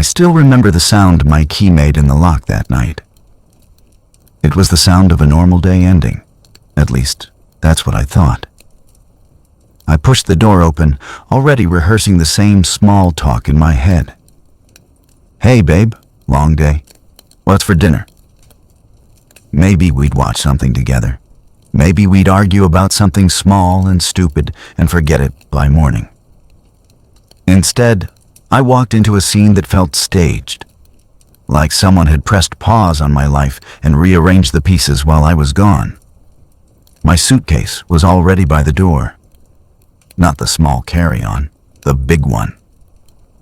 I still remember the sound my key made in the lock that night. It was the sound of a normal day ending. At least, that's what I thought. I pushed the door open, already rehearsing the same small talk in my head. "Hey, babe, long day. What's for dinner?" Maybe we'd watch something together. Maybe we'd argue about something small and stupid and forget it by morning. Instead, I walked into a scene that felt staged, like someone had pressed pause on my life and rearranged the pieces while I was gone. My suitcase was already by the door. Not the small carry-on, the big one.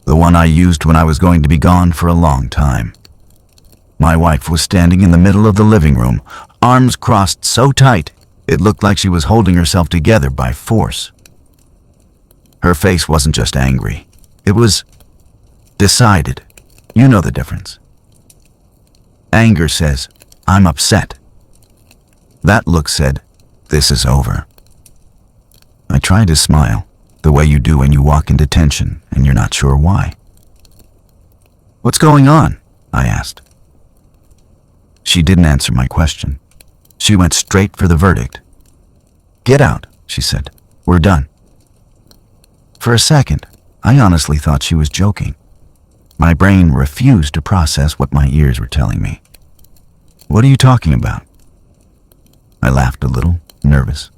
The one I used when I was going to be gone for a long time. My wife was standing in the middle of the living room, arms crossed so tight it looked like she was holding herself together by force. Her face wasn't just angry. It was decided. You know the difference. Anger says, "I'm upset." That look said, "This is over." I tried to smile, the way you do when you walk into tension and you're not sure why. "What's going on?" I asked. She didn't answer my question. She went straight for the verdict. "Get out," she said. "We're done." For a second, I honestly thought she was joking. My brain refused to process what my ears were telling me. "What are you talking about?" I laughed a little, nervous.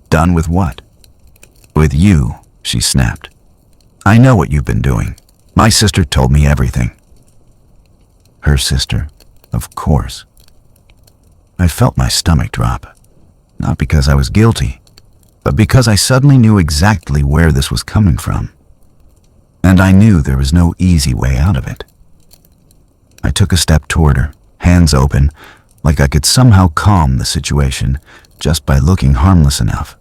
"Done with what?" "With you," she snapped. "I know what you've been doing. My sister told me everything." Her sister? Of course. I felt my stomach drop, not because I was guilty, but because I suddenly knew exactly where this was coming from. And I knew there was no easy way out of it. I took a step toward her, hands open, like I could somehow calm the situation just by looking harmless enough.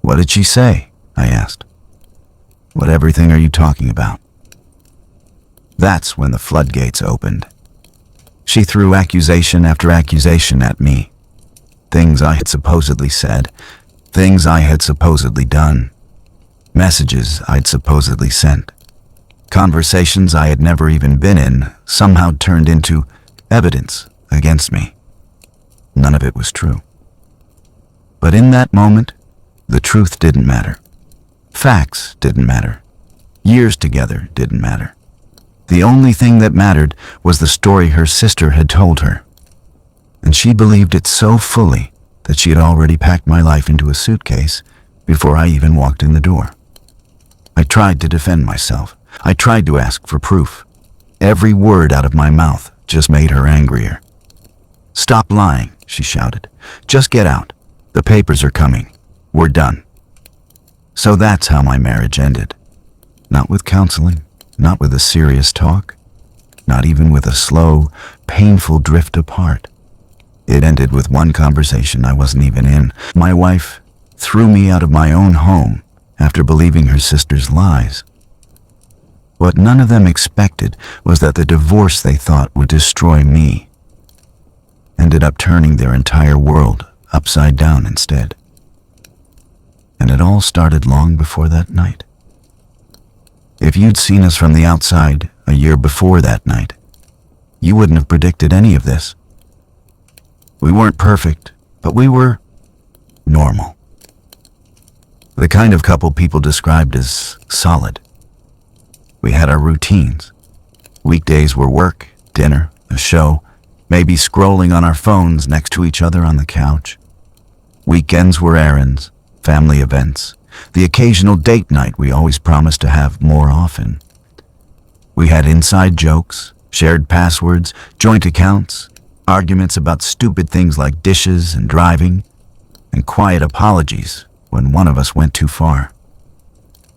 "What did she say?" I asked. "What everything are you talking about?" That's when the floodgates opened. She threw accusation after accusation at me. Things I had supposedly said, things I had supposedly done, messages I'd supposedly sent, conversations I had never even been in somehow turned into evidence against me. None of it was true. But in that moment, the truth didn't matter. Facts didn't matter. Years together didn't matter. The only thing that mattered was the story her sister had told her. And she believed it so fully that she had already packed my life into a suitcase before I even walked in the door. I tried to defend myself. I tried to ask for proof. Every word out of my mouth just made her angrier. "Stop lying," she shouted. "Just get out. The papers are coming. We're done." So that's how my marriage ended. Not with counseling, not with a serious talk, not even with a slow, painful drift apart. It ended with one conversation I wasn't even in. My wife threw me out of my own home after believing her sister's lies. What none of them expected was that the divorce they thought would destroy me ended up turning their entire world upside down instead. And it all started long before that night. If you'd seen us from the outside a year before that night, you wouldn't have predicted any of this. We weren't perfect, but we were normal. The kind of couple people described as solid. We had our routines. Weekdays were work, dinner, a show, maybe scrolling on our phones next to each other on the couch. Weekends were errands, family events, the occasional date night we always promised to have more often. We had inside jokes, shared passwords, joint accounts, arguments about stupid things like dishes and driving, and quiet apologies when one of us went too far.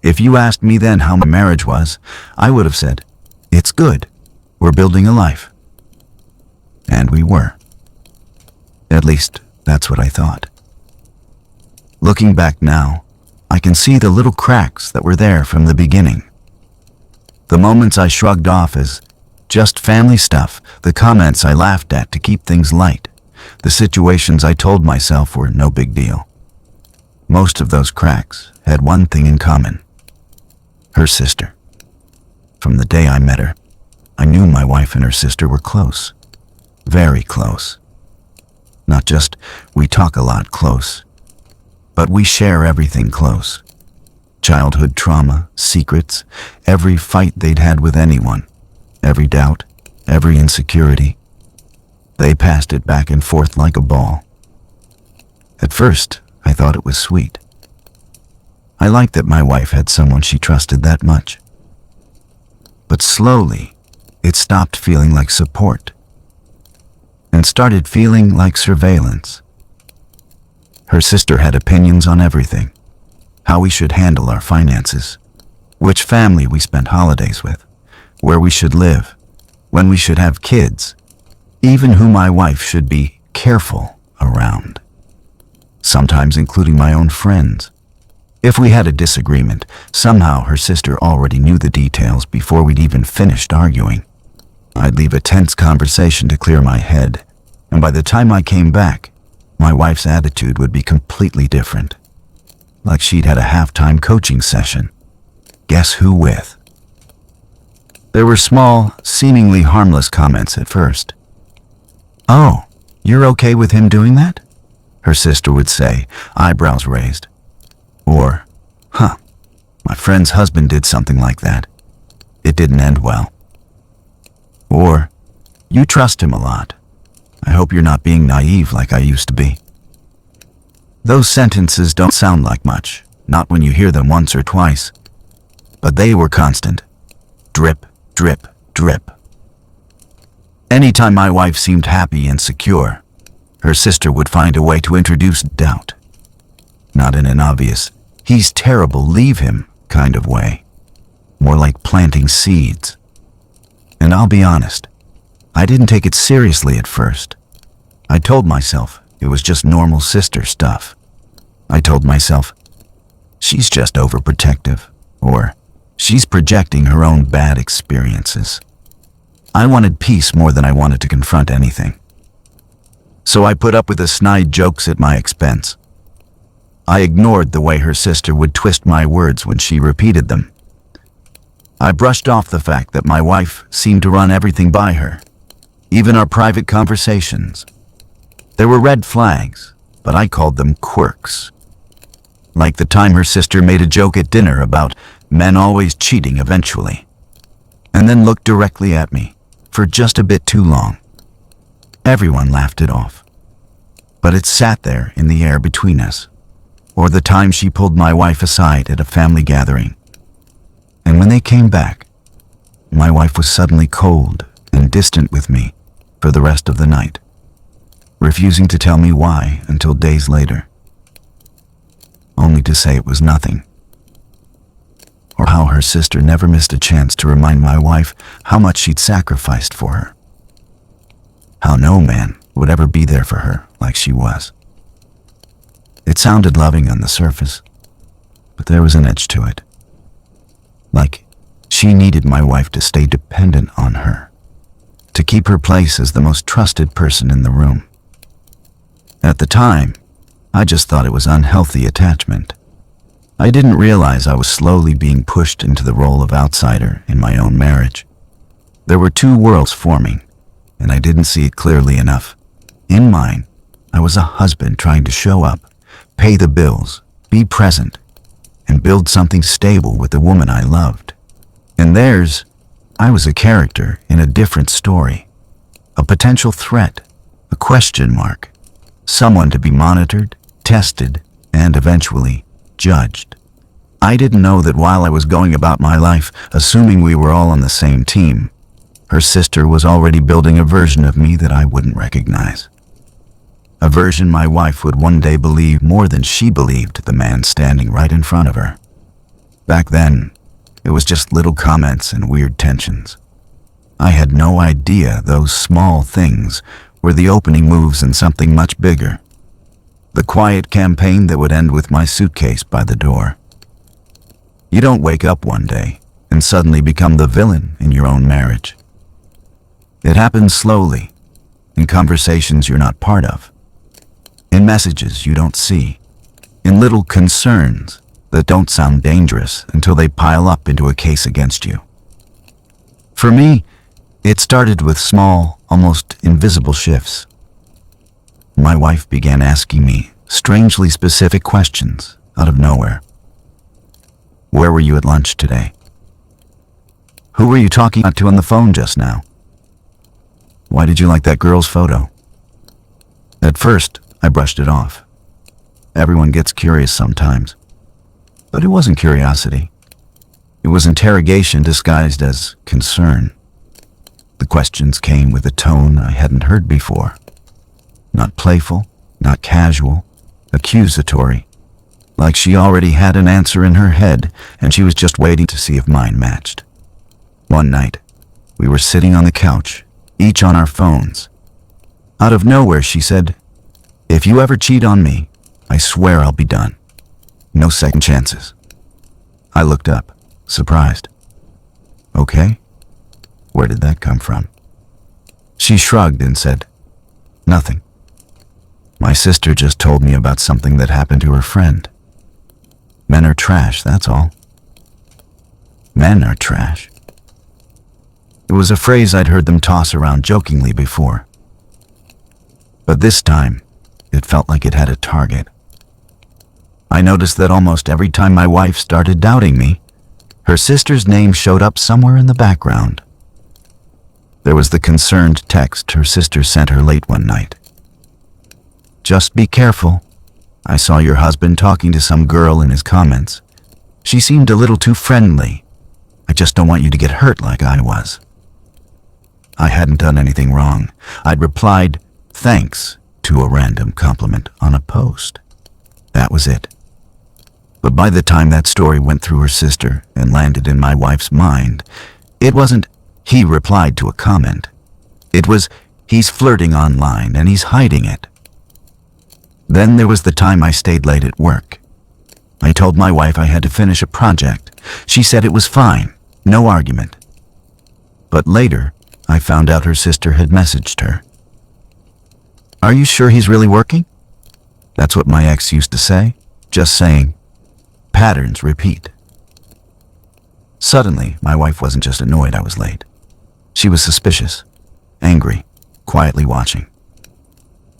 If you asked me then how my marriage was, I would have said, "It's good. We're building a life." And we were. At least, that's what I thought. Looking back now, I can see the little cracks that were there from the beginning. The moments I shrugged off as just family stuff, the comments I laughed at to keep things light, the situations I told myself were no big deal. Most of those cracks had one thing in common: her sister. From the day I met her, I knew my wife and her sister were close. Very close. Not just we talk a lot close, but we share everything close. Childhood trauma, secrets, every fight they'd had with anyone, every doubt, every insecurity. They passed it back and forth like a ball. At first, I thought it was sweet. I liked that my wife had someone she trusted that much. But slowly, it stopped feeling like support and started feeling like surveillance. Her sister had opinions on everything: how we should handle our finances, which family we spent holidays with, where we should live, when we should have kids, even who my wife should be careful around, sometimes including my own friends. If we had a disagreement, somehow her sister already knew the details before we'd even finished arguing. I'd leave a tense conversation to clear my head, and by the time I came back, my wife's attitude would be completely different. Like she'd had a halftime coaching session. Guess who with? There were small, seemingly harmless comments at first. "Oh, you're okay with him doing that?" her sister would say, eyebrows raised. Or, "Huh, my friend's husband did something like that. It didn't end well." Or, "You trust him a lot. I hope you're not being naive like I used to be." Those sentences don't sound like much, not when you hear them once or twice. But they were constant. Drip, drip, drip. Anytime my wife seemed happy and secure, her sister would find a way to introduce doubt. Not in an obvious, "he's terrible, leave him" kind of way. More like planting seeds. And I'll be honest, I didn't take it seriously at first. I told myself it was just normal sister stuff. I told myself, she's just overprotective, or she's projecting her own bad experiences. I wanted peace more than I wanted to confront anything. So I put up with the snide jokes at my expense. I ignored the way her sister would twist my words when she repeated them. I brushed off the fact that my wife seemed to run everything by her, even our private conversations. There were red flags, but I called them quirks. Like the time her sister made a joke at dinner about men always cheating eventually, and then looked directly at me for just a bit too long. Everyone laughed it off, but it sat there in the air between us. Or the time she pulled my wife aside at a family gathering. And when they came back, my wife was suddenly cold and distant with me for the rest of the night, refusing to tell me why until days later, only to say it was nothing. Or how her sister never missed a chance to remind my wife how much she'd sacrificed for her. How no man would ever be there for her like she was. It sounded loving on the surface, but there was an edge to it. Like she needed my wife to stay dependent on her, to keep her place as the most trusted person in the room. At the time, I just thought it was unhealthy attachment. I didn't realize I was slowly being pushed into the role of outsider in my own marriage. There were two worlds forming, and I didn't see it clearly enough. In mine, I was a husband trying to show up, pay the bills, be present, and build something stable with the woman I loved. In theirs, I was a character in a different story, a potential threat, a question mark, someone to be monitored, tested, and eventually judged. I didn't know that while I was going about my life, assuming we were all on the same team, her sister was already building a version of me that I wouldn't recognize. A version my wife would one day believe more than she believed the man standing right in front of her. Back then, it was just little comments and weird tensions. I had no idea those small things were the opening moves in something much bigger. The quiet campaign that would end with my suitcase by the door. You don't wake up one day and suddenly become the villain in your own marriage. It happens slowly, in conversations you're not part of, in messages you don't see, in little concerns that don't sound dangerous until they pile up into a case against you. For me, it started with small, almost invisible shifts. My wife began asking me strangely specific questions out of nowhere. Where were you at lunch today? Who were you talking to on the phone just now? Why did you like that girl's photo? At first, I brushed it off. Everyone gets curious sometimes. But it wasn't curiosity. It was interrogation disguised as concern. The questions came with a tone I hadn't heard before. Not playful, not casual, accusatory. Like she already had an answer in her head and she was just waiting to see if mine matched. One night, we were sitting on the couch, each on our phones. Out of nowhere, she said, "If you ever cheat on me, I swear I'll be done. No second chances." I looked up, surprised. Okay, where did that come from? She shrugged and said, "Nothing. My sister just told me about something that happened to her friend. Men are trash, that's all." Men are trash. It was a phrase I'd heard them toss around jokingly before. But this time, it felt like it had a target. I noticed that almost every time my wife started doubting me, her sister's name showed up somewhere in the background. There was the concerned text her sister sent her late one night. "Just be careful. I saw your husband talking to some girl in his comments. She seemed a little too friendly. I just don't want you to get hurt like I was." I hadn't done anything wrong. I'd replied, "Thanks," to a random compliment on a post. That was it. But by the time that story went through her sister and landed in my wife's mind, it wasn't, "He replied to a comment." It was, "He's flirting online and he's hiding it." Then there was the time I stayed late at work. I told my wife I had to finish a project. She said it was fine, no argument. But later, I found out her sister had messaged her. "Are you sure he's really working?" That's what my ex used to say, just saying, patterns repeat. Suddenly, my wife wasn't just annoyed I was late. She was suspicious, angry, quietly watching.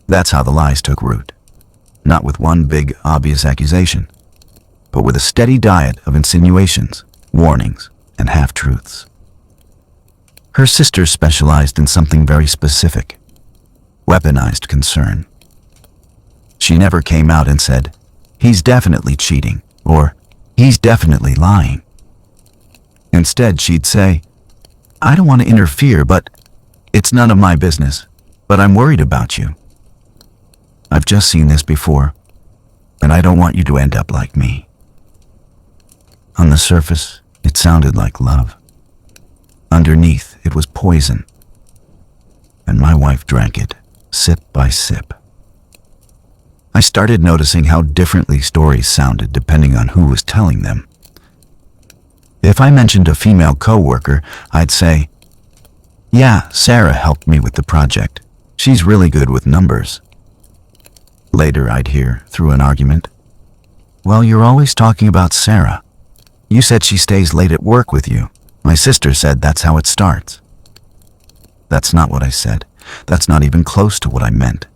That's how the lies took root. Not with one big, obvious accusation, but with a steady diet of insinuations, warnings, and half-truths. Her sister specialized in something very specific: weaponized concern. She never came out and said, "He's definitely cheating," or "He's definitely lying." Instead, she'd say, "I don't want to interfere, but it's none of my business, but I'm worried about you. I've just seen this before, and I don't want you to end up like me." On the surface, it sounded like love. Underneath, it was poison. And my wife drank it, sip by sip. I started noticing how differently stories sounded depending on who was telling them. If I mentioned a female coworker, I'd say, "Yeah, Sarah helped me with the project. She's really good with numbers." Later, I'd hear, through an argument, "Well, you're always talking about Sarah. You said she stays late at work with you. My sister said that's how it starts." That's not what I said. That's not even close to what I meant.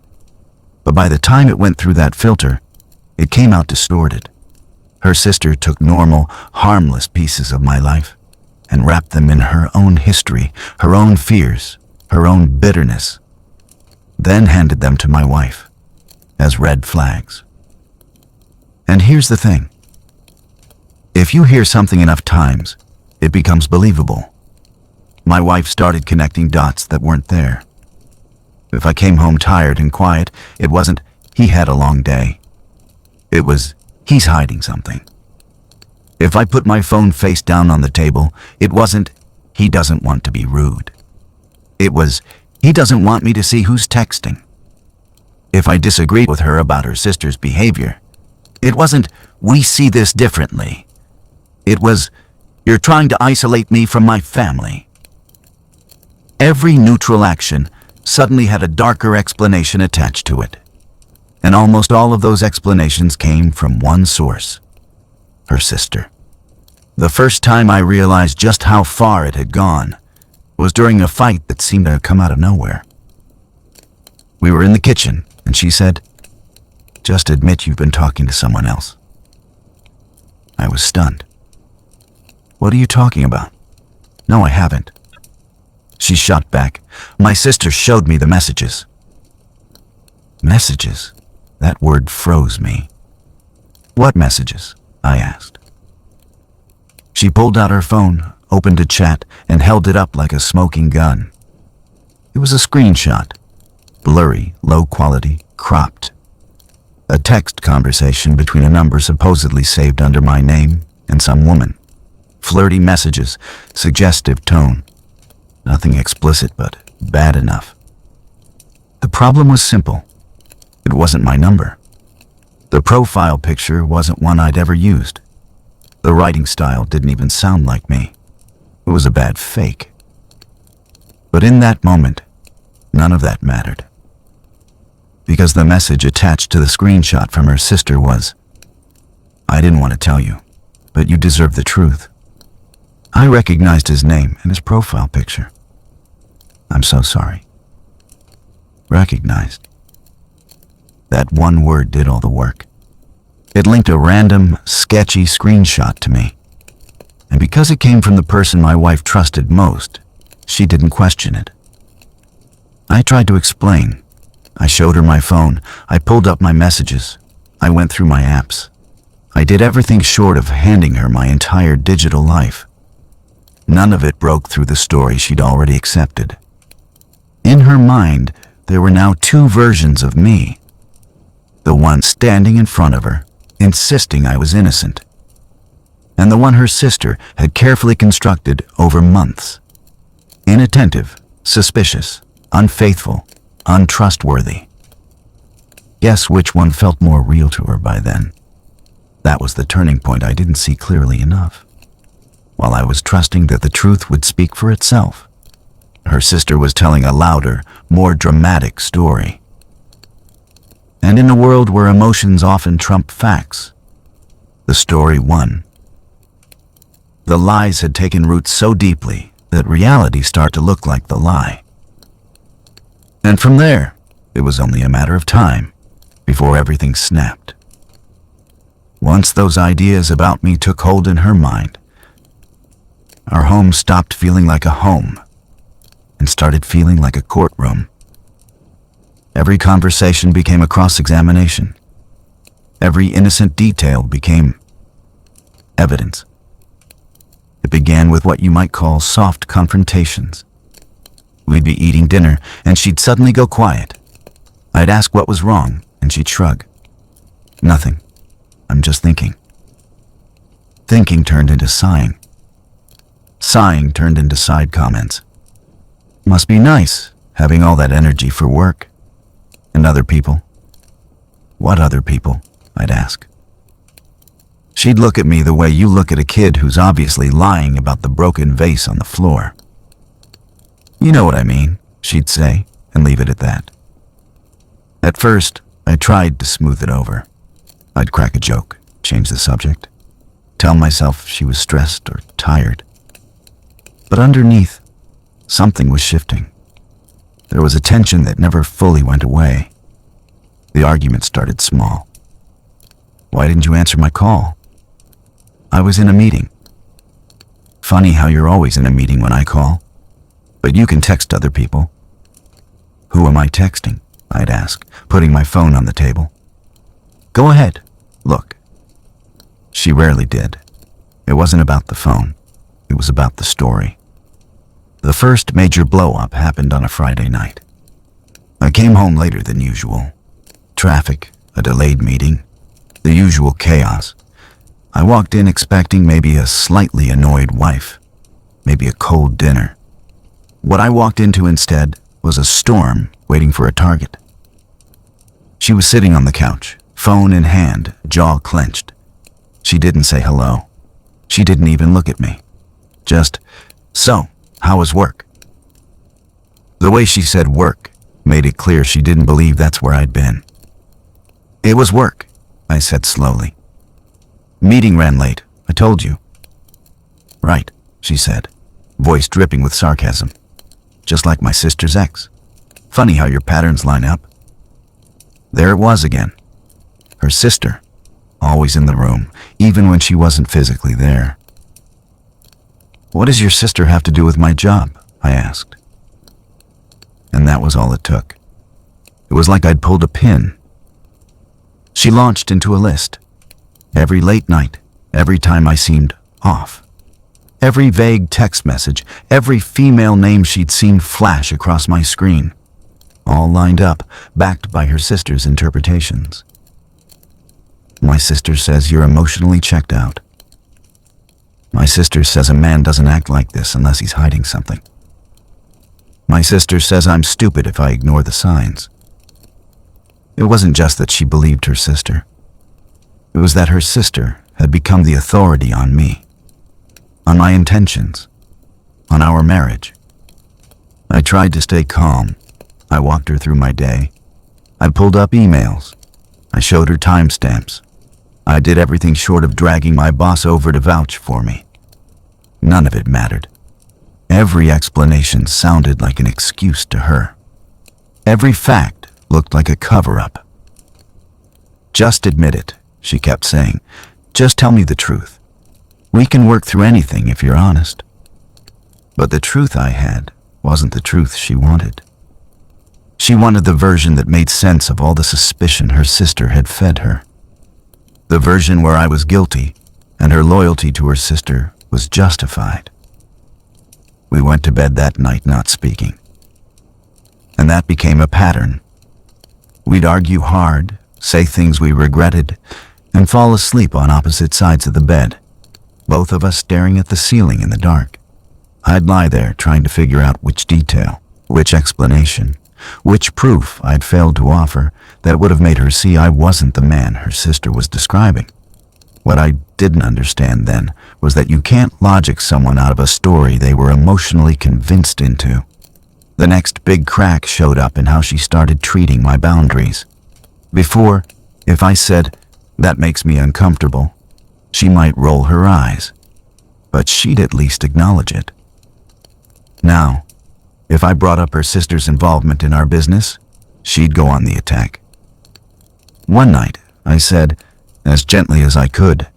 But by the time it went through that filter, it came out distorted. Her sister took normal, harmless pieces of my life and wrapped them in her own history, her own fears, her own bitterness, then handed them to my wife as red flags. And here's the thing. If you hear something enough times, it becomes believable. My wife started connecting dots that weren't there. If I came home tired and quiet, it wasn't, "He had a long day." It was, "He's hiding something." If I put my phone face down on the table, it wasn't, "He doesn't want to be rude." It was, "He doesn't want me to see who's texting." If I disagreed with her about her sister's behavior, it wasn't, "We see this differently." It was, "You're trying to isolate me from my family." Every neutral action suddenly had a darker explanation attached to it. And almost all of those explanations came from one source: her sister. The first time I realized just how far it had gone, was during a fight that seemed to come out of nowhere. We were in the kitchen, and she said, "Just admit you've been talking to someone else." I was stunned. "What are you talking about?" "No, I haven't." She shot back. "My sister showed me the messages." Messages? That word froze me. "What messages?" I asked. She pulled out her phone, opened a chat, and held it up like a smoking gun. It was a screenshot. Blurry, low quality, cropped. A text conversation between a number supposedly saved under my name and some woman. Flirty messages, suggestive tone. Nothing explicit, but bad enough. The problem was simple. It wasn't my number. The profile picture wasn't one I'd ever used. The writing style didn't even sound like me. It was a bad fake. But in that moment, none of that mattered. Because the message attached to the screenshot from her sister was, "I didn't want to tell you, but you deserve the truth." I recognized his name and his profile picture. "I'm so sorry." Recognized. That one word did all the work. It linked a random, sketchy screenshot to me. And because it came from the person my wife trusted most, she didn't question it. I tried to explain. I showed her my phone. I pulled up my messages. I went through my apps. I did everything short of handing her my entire digital life. None of it broke through the story she'd already accepted. In her mind, there were now two versions of me. The one standing in front of her, insisting I was innocent, and the one her sister had carefully constructed over months. Inattentive, suspicious, unfaithful, untrustworthy. Guess which one felt more real to her by then? That was the turning point I didn't see clearly enough. While I was trusting that the truth would speak for itself, her sister was telling a louder, more dramatic story. And in a world where emotions often trump facts, the story won. The lies had taken root so deeply that reality started to look like the lie. And from there, it was only a matter of time before everything snapped. Once those ideas about me took hold in her mind, our home stopped feeling like a home and started feeling like a courtroom. Every conversation became a cross-examination. Every innocent detail became evidence. It began with what you might call soft confrontations. We'd be eating dinner, and she'd suddenly go quiet. I'd ask what was wrong, and she'd shrug. "Nothing. I'm just thinking." Thinking turned into sighing. Sighing turned into side comments. "Must be nice, having all that energy for work. And other people." "What other people?" I'd ask. She'd look at me the way you look at a kid who's obviously lying about the broken vase on the floor. "You know what I mean," she'd say, and leave it at that. At first, I tried to smooth it over. I'd crack a joke, change the subject, tell myself she was stressed or tired. But underneath, something was shifting. There was a tension that never fully went away. The argument started small. "Why didn't you answer my call?" "I was in a meeting." "Funny how you're always in a meeting when I call. But you can text other people." "Who am I texting?" I'd ask, putting my phone on the table. "Go ahead. Look." She rarely did. It wasn't about the phone. It was about the story. The first major blow-up happened on a Friday night. I came home later than usual. Traffic, a delayed meeting, the usual chaos. I walked in expecting maybe a slightly annoyed wife, maybe a cold dinner. What I walked into instead was a storm waiting for a target. She was sitting on the couch, phone in hand, jaw clenched. She didn't say hello. She didn't even look at me. Just, "So, how was work?" The way she said work made it clear she didn't believe that's where I'd been. "It was work," I said slowly. "Meeting ran late, I told you." "Right," she said, voice dripping with sarcasm. just like my sister's ex. Funny how your patterns line up. There it was again. Her sister, always in the room, even when she wasn't physically there. "What does your sister have to do with my job?" I asked. And that was all it took. It was like I'd pulled a pin. She launched into a list. Every late night, every time I seemed off. Every vague text message, every female name she'd seen flash across my screen. All lined up, backed by her sister's interpretations. "My sister says you're emotionally checked out. My sister says a man doesn't act like this unless he's hiding something. My sister says I'm stupid if I ignore the signs." It wasn't just that she believed her sister. It was that her sister had become the authority on me, on my intentions, on our marriage. I tried to stay calm. I walked her through my day. I pulled up emails. I showed her timestamps. I did everything short of dragging my boss over to vouch for me. None of it mattered. Every explanation sounded like an excuse to her. Every fact looked like a cover-up. "Just admit it," she kept saying. "Just tell me the truth. We can work through anything if you're honest." But the truth I had wasn't the truth she wanted. She wanted the version that made sense of all the suspicion her sister had fed her. The version where I was guilty and her loyalty to her sister was justified. We went to bed that night not speaking. And that became a pattern. We'd argue hard, say things we regretted, and fall asleep on opposite sides of the bed, both of us staring at the ceiling in the dark. I'd lie there trying to figure out which detail, which explanation, which proof I'd failed to offer that would have made her see I wasn't the man her sister was describing. What I didn't understand then was that you can't logic someone out of a story they were emotionally convinced into. The next big crack showed up in how she started treating my boundaries. Before, if I said, "That makes me uncomfortable," she might roll her eyes, but she'd at least acknowledge it. Now, if I brought up her sister's involvement in our business, she'd go on the attack. One night, I said, as gently as I could,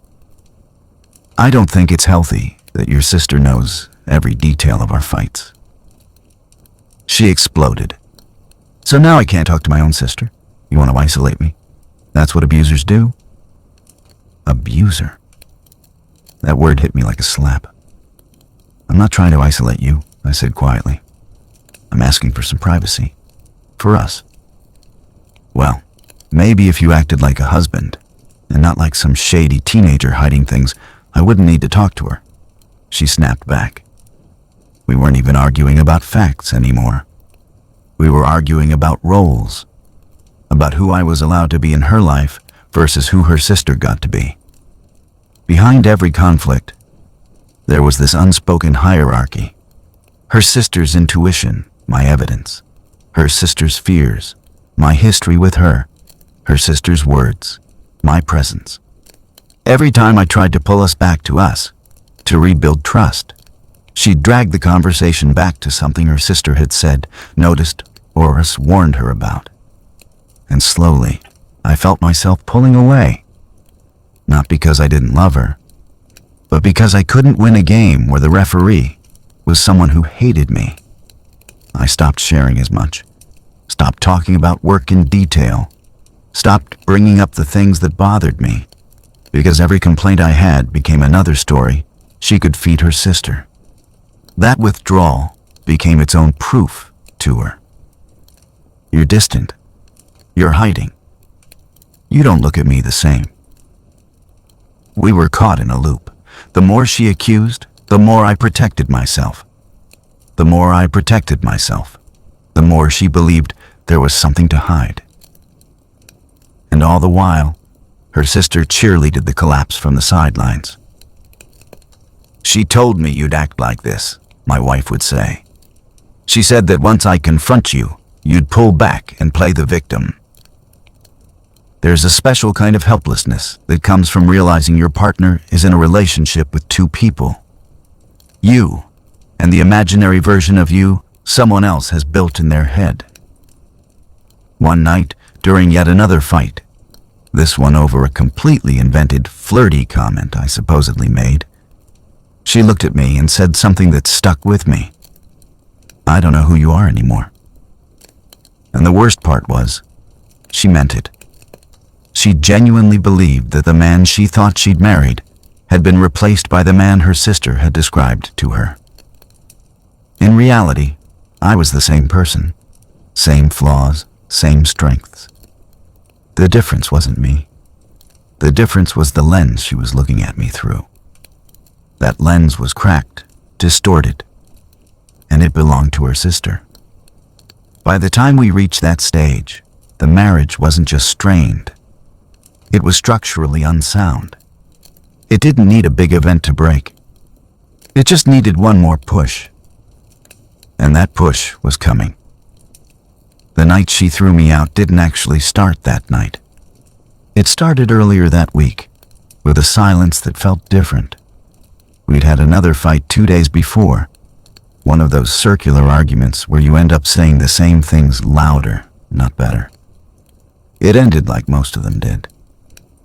"I don't think it's healthy that your sister knows every detail of our fights." She exploded. "So now I can't talk to my own sister? You want to isolate me? That's what abusers do?" Abuser. That word hit me like a slap. "I'm not trying to isolate you," I said quietly. "I'm asking for some privacy. For us." "Well, maybe if you acted like a husband, and not like some shady teenager hiding things, I wouldn't need to talk to her." She snapped back. We weren't even arguing about facts anymore. We were arguing about roles, about who I was allowed to be in her life versus who her sister got to be. Behind every conflict, there was this unspoken hierarchy. Her sister's intuition, my evidence. Her sister's fears, my history with her. Her sister's words, my presence. Every time I tried to pull us back to us, to rebuild trust, she'd drag the conversation back to something her sister had said, noticed, or us warned her about. And slowly, I felt myself pulling away. Not because I didn't love her, but because I couldn't win a game where the referee was someone who hated me. I stopped sharing as much, stopped talking about work in detail, stopped bringing up the things that bothered me, because every complaint I had became another story she could feed her sister. That withdrawal became its own proof to her. "You're distant. You're hiding. You don't look at me the same." We were caught in a loop. The more she accused, the more I protected myself. The more I protected myself, the more she believed there was something to hide. And all the while, her sister cheerleaded the collapse from the sidelines. "She told me you'd act like this," my wife would say. "She said that once I confront you, you'd pull back and play the victim." There's a special kind of helplessness that comes from realizing your partner is in a relationship with two people. You and the imaginary version of you someone else has built in their head. One night, during yet another fight, this one over a completely invented, flirty comment I supposedly made, she looked at me and said something that stuck with me. "I don't know who you are anymore." And the worst part was, she meant it. She genuinely believed that the man she thought she'd married had been replaced by the man her sister had described to her. In reality, I was the same person, same flaws, same strengths. The difference wasn't me. The difference was the lens she was looking at me through. That lens was cracked, distorted, and it belonged to her sister. By the time we reached that stage, the marriage wasn't just strained. It was structurally unsound. It didn't need a big event to break. It just needed one more push. And that push was coming. The night she threw me out didn't actually start that night. It started earlier that week, with a silence that felt different. We'd had another fight 2 days before, one of those circular arguments where you end up saying the same things louder, not better. It ended like most of them did.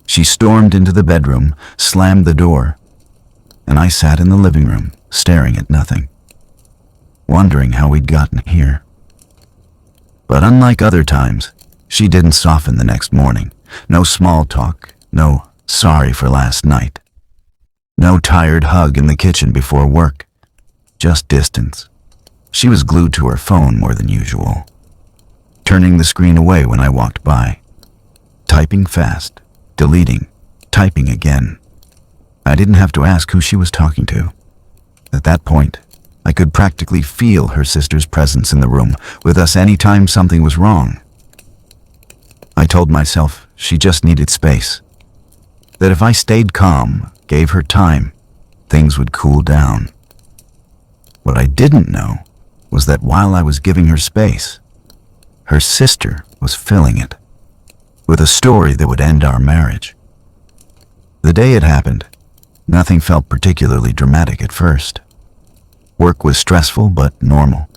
She stormed into the bedroom, slammed the door, and I sat in the living room, staring at nothing, wondering how we'd gotten here. But unlike other times, she didn't soften the next morning. No small talk, no sorry for last night. No tired hug in the kitchen before work, just distance. She was glued to her phone more than usual, turning the screen away when I walked by, typing fast, deleting, typing again. I didn't have to ask who she was talking to. At that point, I could practically feel her sister's presence in the room with us anytime something was wrong. I told myself she just needed space, that if I stayed calm, gave her time, things would cool down. What I didn't know was that while I was giving her space, her sister was filling it with a story that would end our marriage. The day it happened, nothing felt particularly dramatic at first. Work was stressful but normal.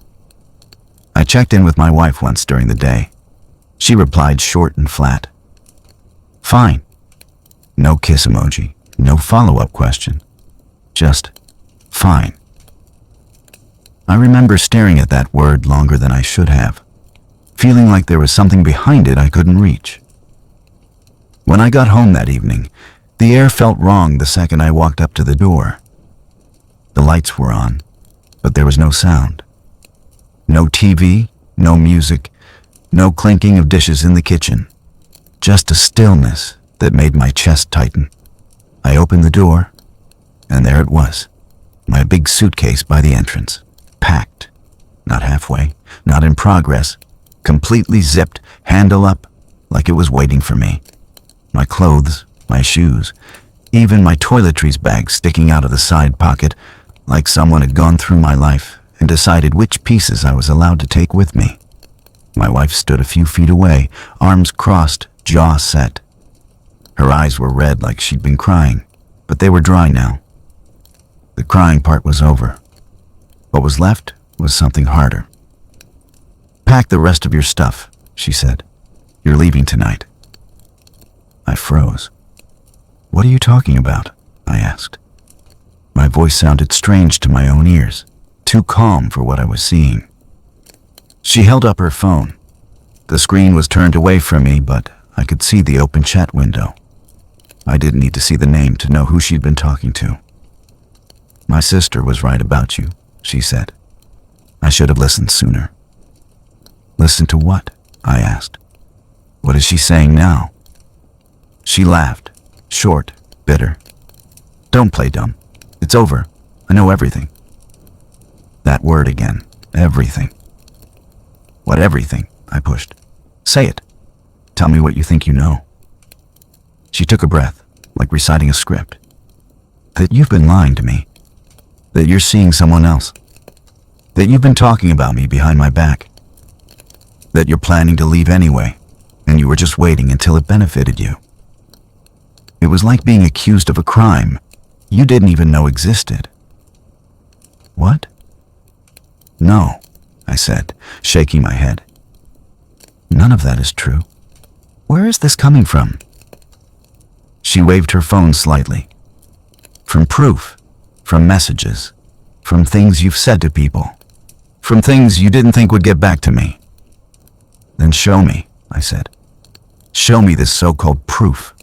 I checked in with my wife once during the day. She replied short and flat. "Fine." No kiss emoji, no follow-up question. Just, "fine." I remember staring at that word longer than I should have, feeling like there was something behind it I couldn't reach. When I got home that evening, the air felt wrong the second I walked up to the door. The lights were on, but there was no sound. No TV, no music, no clinking of dishes in the kitchen. Just a stillness that made my chest tighten. I opened the door, and there it was, my big suitcase by the entrance, packed. Not halfway, not in progress, completely zipped, handle up, like it was waiting for me. My clothes, my shoes, even my toiletries bag sticking out of the side pocket, like someone had gone through my life and decided which pieces I was allowed to take with me. My wife stood a few feet away, arms crossed, jaw set. Her eyes were red like she'd been crying, but they were dry now. The crying part was over. What was left was something harder. "Pack the rest of your stuff," she said. "You're leaving tonight." I froze. "What are you talking about?" I asked. My voice sounded strange to my own ears, too calm for what I was seeing. She held up her phone. The screen was turned away from me, but I could see the open chat window. I didn't need to see the name to know who she'd been talking to. "My sister was right about you," she said. "I should have listened sooner." "Listen to what?" I asked. "What is she saying now?" She laughed, short, bitter. "Don't play dumb. It's over. I know everything." That word again, everything. "What everything?" I pushed. "Say it. Tell me what you think you know." She took a breath, like reciting a script. "That you've been lying to me. That you're seeing someone else. That you've been talking about me behind my back. That you're planning to leave anyway, and you were just waiting until it benefited you." It was like being accused of a crime you didn't even know existed. "What?" "No," I I said, shaking my head. None of that is true. Where is this coming from? She waved her phone slightly. From proof, from messages, from things you've said to people, from things you didn't think would get back to me. Then show me, I said. Show me this so-called proof.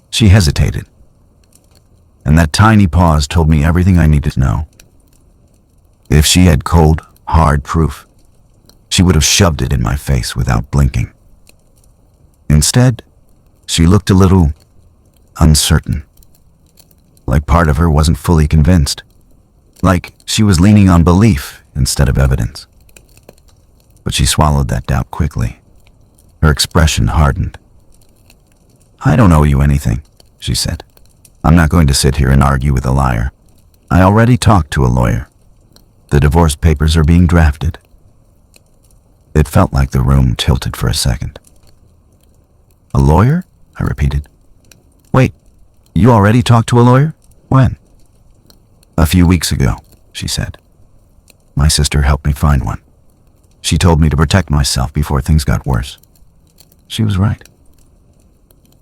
She hesitated, and that tiny pause told me everything I needed to know. If she had cold, hard proof, she would have shoved it in my face without blinking. Instead, she looked a little uncertain, like part of her wasn't fully convinced, like she was leaning on belief instead of evidence. But she swallowed that doubt quickly. Her expression hardened. I don't owe you anything, she said. I'm not going to sit here and argue with a liar. I already talked to a lawyer. The divorce papers are being drafted. It felt like the room tilted for a second. A lawyer? I repeated. Wait, you already talked to a lawyer? When? A few weeks ago, she said. My sister helped me find one. She told me to protect myself before things got worse. She was right.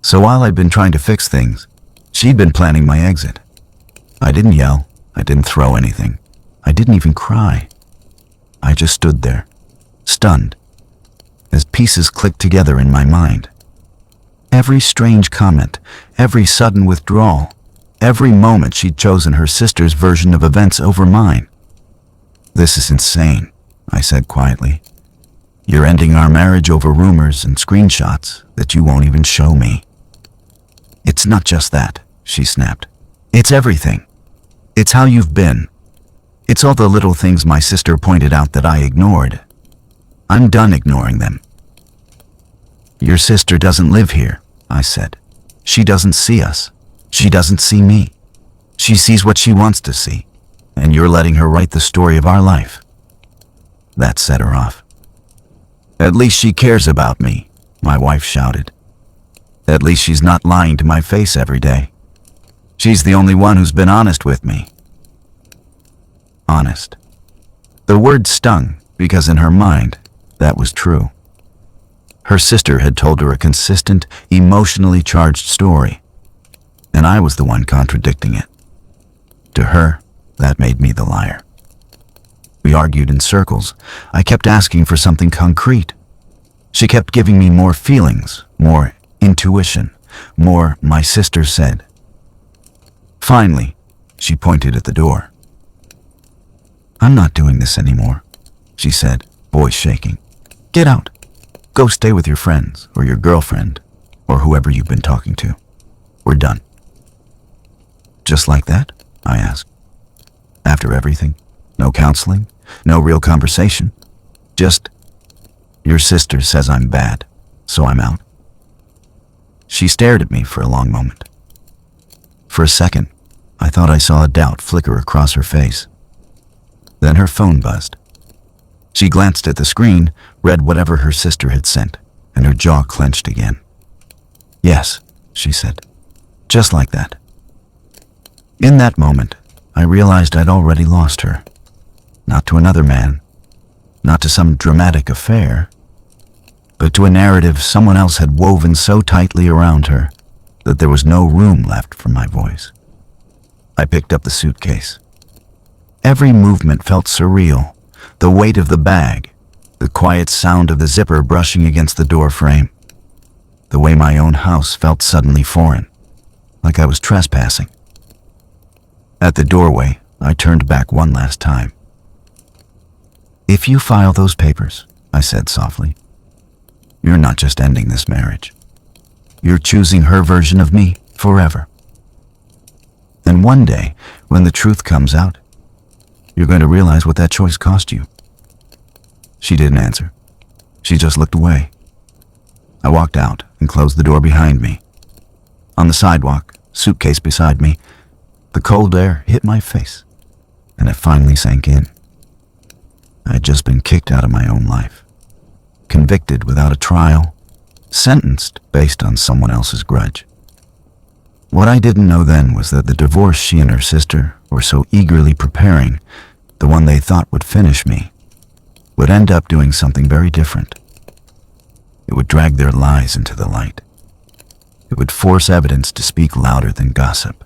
So while I'd been trying to fix things, she'd been planning my exit. I didn't yell. I didn't throw anything. I didn't even cry. I just stood there, stunned, as pieces clicked together in my mind. Every strange comment, every sudden withdrawal, every moment she'd chosen her sister's version of events over mine. This is insane, I said quietly. You're ending our marriage over rumors and screenshots that you won't even show me. It's not just that, she snapped. It's everything. It's how you've been. It's all the little things my sister pointed out that I ignored. I'm done ignoring them. Your sister doesn't live here, I said. She doesn't see us. She doesn't see me. She sees what she wants to see, and you're letting her write the story of our life. That set her off. At least she cares about me, my wife shouted. At least she's not lying to my face every day. She's the only one who's been honest with me. Honest. The word stung because in her mind, that was true. Her sister had told her a consistent, emotionally charged story, and I was the one contradicting it. To her, that made me the liar. We argued in circles. I kept asking for something concrete. She kept giving me more feelings, more intuition, more my sister said. Finally, she pointed at the door. I'm not doing this anymore, she said, voice shaking. Get out. Go stay with your friends, or your girlfriend, or whoever you've been talking to. We're done. Just like that? I asked. After everything? No counseling? No real conversation? Just, your sister says I'm bad, so I'm out. She stared at me for a long moment. For a second, I thought I saw a doubt flicker across her face. Then her phone buzzed. She glanced at the screen, read whatever her sister had sent, and her jaw clenched again. Yes, she said. Just like that. In that moment, I realized I'd already lost her. Not to another man, not to some dramatic affair, but to a narrative someone else had woven so tightly around her that there was no room left for my voice. I picked up the suitcase. Every movement felt surreal. The weight of the bag, the quiet sound of the zipper brushing against the door frame, the way my own house felt suddenly foreign, like I was trespassing. At the doorway, I turned back one last time. If you file those papers, I said softly, you're not just ending this marriage. You're choosing her version of me forever. And one day, when the truth comes out, you're going to realize what that choice cost you. She didn't answer. She just looked away. I walked out and closed the door behind me. On the sidewalk, suitcase beside me, the cold air hit my face, and it finally sank in. I had just been kicked out of my own life, convicted without a trial, sentenced based on someone else's grudge. What I didn't know then was that the divorce she and her sister were so eagerly preparing, the one they thought would finish me, would end up doing something very different. It would drag their lies into the light. It would force evidence to speak louder than gossip.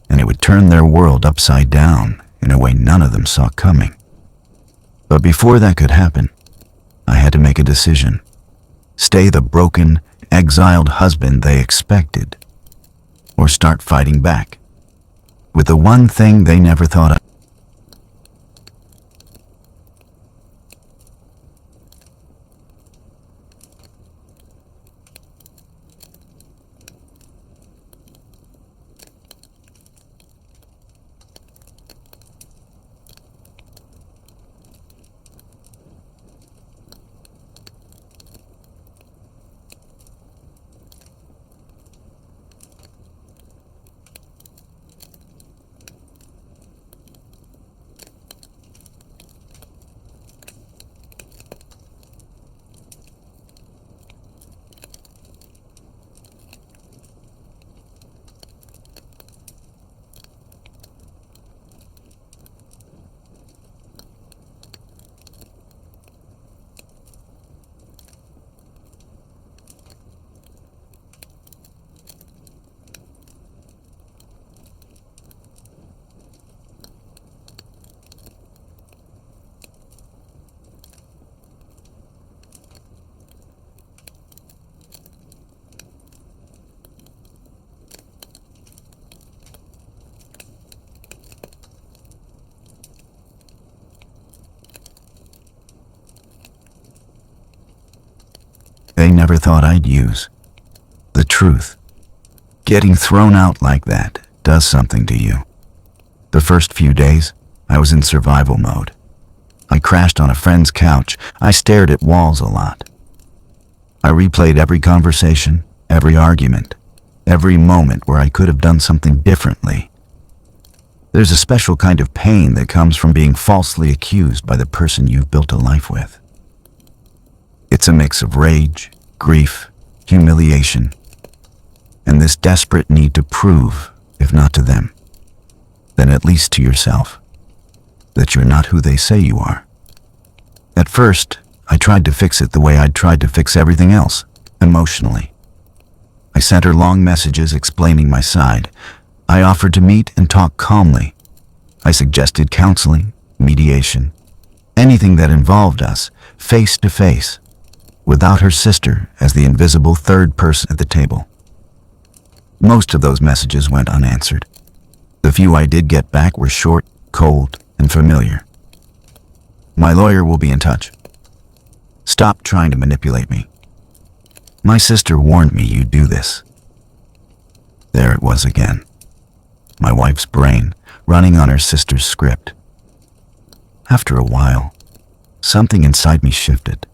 And it would turn their world upside down in a way none of them saw coming. But before that could happen, I had to make a decision. Stay the broken, exiled husband they expected, or start fighting back with the one thing they never thought of. They never thought I'd use the truth. Getting thrown out like that does something to you. The first few days, I was in survival mode. I crashed on a friend's couch. I stared at walls a lot. I replayed every conversation, every argument, every moment where I could have done something differently. There's a special kind of pain that comes from being falsely accused by the person you've built a life with. It's a mix of rage, grief, humiliation, and this desperate need to prove, if not to them, then at least to yourself, that you're not who they say you are. At first, I tried to fix it the way I'd tried to fix everything else, emotionally. I sent her long messages explaining my side. I offered to meet and talk calmly. I suggested counseling, mediation, anything that involved us, face to face, without her sister as the invisible third person at the table. Most of those messages went unanswered. The few I did get back were short, cold, and familiar. My lawyer will be in touch. Stop trying to manipulate me. My sister warned me you'd do this. There it was again. My wife's brain running on her sister's script. After a while, something inside me shifted.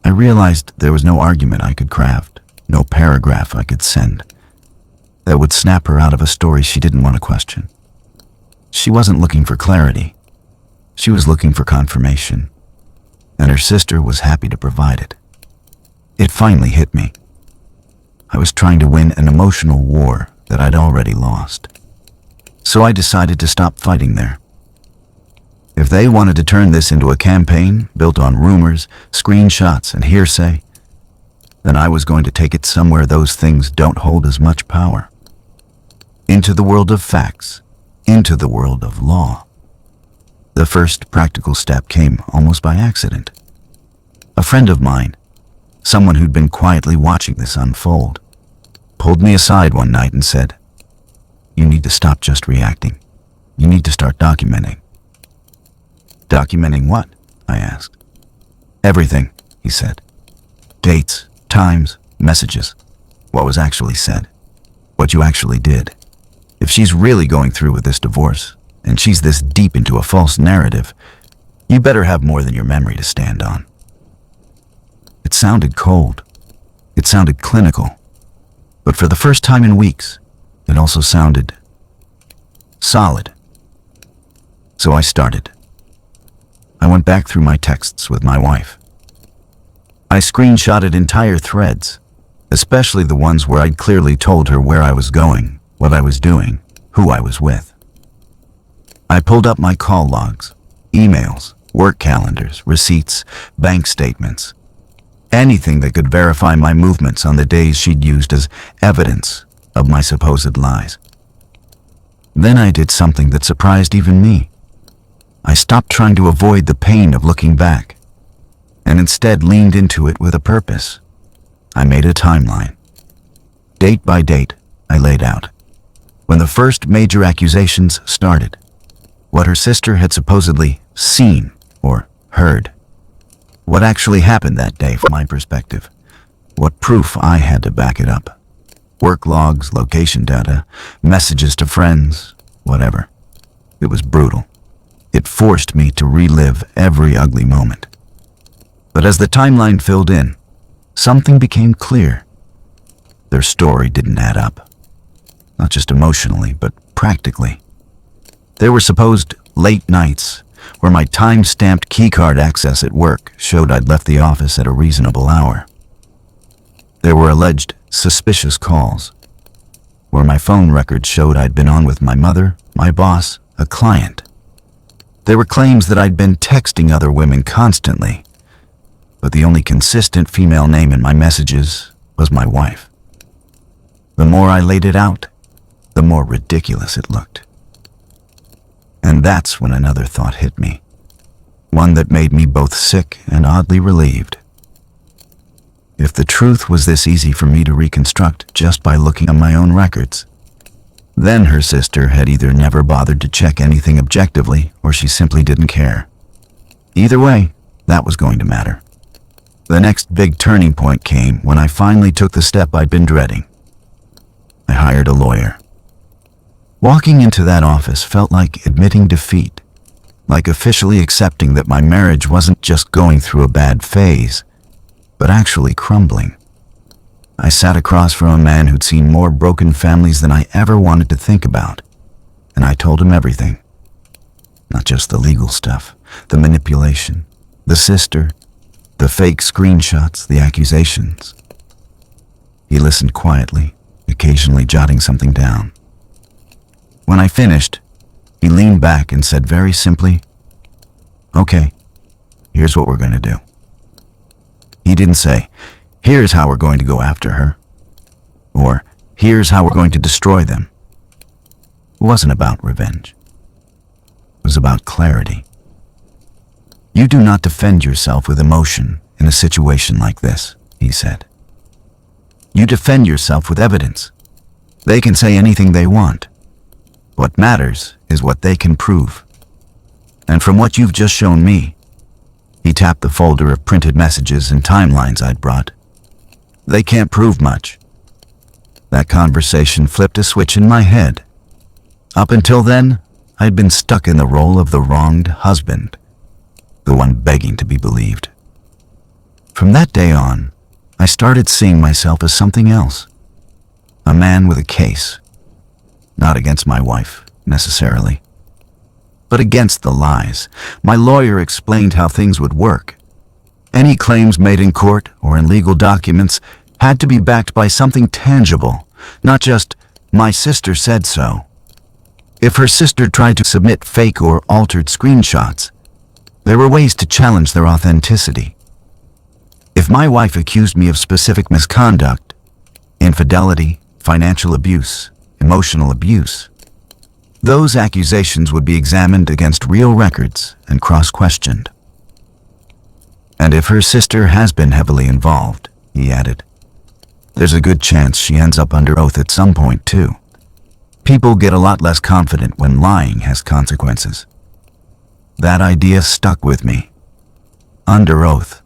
I realized there was no argument I could craft, no paragraph I could send, that would snap her out of a story she didn't want to question. She wasn't looking for clarity. She was looking for confirmation, and her sister was happy to provide it. It finally hit me. I was trying to win an emotional war that I'd already lost. So I decided to stop fighting there. If they wanted to turn this into a campaign built on rumors, screenshots, and hearsay, then I was going to take it somewhere those things don't hold as much power. Into the world of facts, into the world of law. The first practical step came almost by accident. A friend of mine, someone who'd been quietly watching this unfold, pulled me aside one night and said, "You need to stop just reacting. You need to start documenting." "Documenting what?" I asked. "Everything," he said. "Dates, times, messages. What was actually said. What you actually did. If she's really going through with this divorce, and she's this deep into a false narrative, you better have more than your memory to stand on." It sounded cold. It sounded clinical. But for the first time in weeks, it also sounded solid. So I started. I went back through my texts with my wife. I screenshotted entire threads, especially the ones where I'd clearly told her where I was going, what I was doing, who I was with. I pulled up my call logs, emails, work calendars, receipts, bank statements, anything that could verify my movements on the days she'd used as evidence of my supposed lies. Then I did something that surprised even me. I stopped trying to avoid the pain of looking back, and instead leaned into it with a purpose. I made a timeline. Date by date, I laid out when the first major accusations started, what her sister had supposedly seen or heard, what actually happened that day from my perspective, what proof I had to back it up, work logs, location data, messages to friends, whatever. It was brutal. It forced me to relive every ugly moment. But as the timeline filled in, something became clear. Their story didn't add up. Not just emotionally, but practically. There were supposed late nights where my time-stamped keycard access at work showed I'd left the office at a reasonable hour. There were alleged suspicious calls, where my phone records showed I'd been on with my mother, my boss, a client. There were claims that I'd been texting other women constantly, but the only consistent female name in my messages was my wife. The more I laid it out, the more ridiculous it looked. And that's when another thought hit me, one that made me both sick and oddly relieved. If the truth was this easy for me to reconstruct just by looking at my own records, then her sister had either never bothered to check anything objectively or she simply didn't care. Either way, that was going to matter. The next big turning point came when I finally took the step I'd been dreading. I hired a lawyer. Walking into that office felt like admitting defeat, like officially accepting that my marriage wasn't just going through a bad phase, but actually crumbling. I sat across from a man who'd seen more broken families than I ever wanted to think about, and I told him everything. Not just the legal stuff, the manipulation, the sister, the fake screenshots, the accusations. He listened quietly, occasionally jotting something down. When I finished, he leaned back and said very simply, "Okay, here's what we're going to do." He didn't say, "Here's how we're going to go after her," or "Here's how we're going to destroy them." It wasn't about revenge. It was about clarity. "You do not defend yourself with emotion in a situation like this," he said. "You defend yourself with evidence. They can say anything they want. What matters is what they can prove. And from what you've just shown me," he tapped the folder of printed messages and timelines I'd brought, "they can't prove much." That conversation flipped a switch in my head. Up until then, I'd been stuck in the role of the wronged husband, the one begging to be believed. From that day on, I started seeing myself as something else. A man with a case. Not against my wife, necessarily, but against the lies. My lawyer explained how things would work. Any claims made in court or in legal documents had to be backed by something tangible, not just, "My sister said so." If her sister tried to submit fake or altered screenshots, there were ways to challenge their authenticity. If my wife accused me of specific misconduct, infidelity, financial abuse, emotional abuse, Those accusations would be examined against real records and cross-questioned. And if her sister has been heavily involved, he added, there's a good chance she ends up under oath at some point too. People get a lot less confident when lying has consequences. That idea stuck with me. Under oath.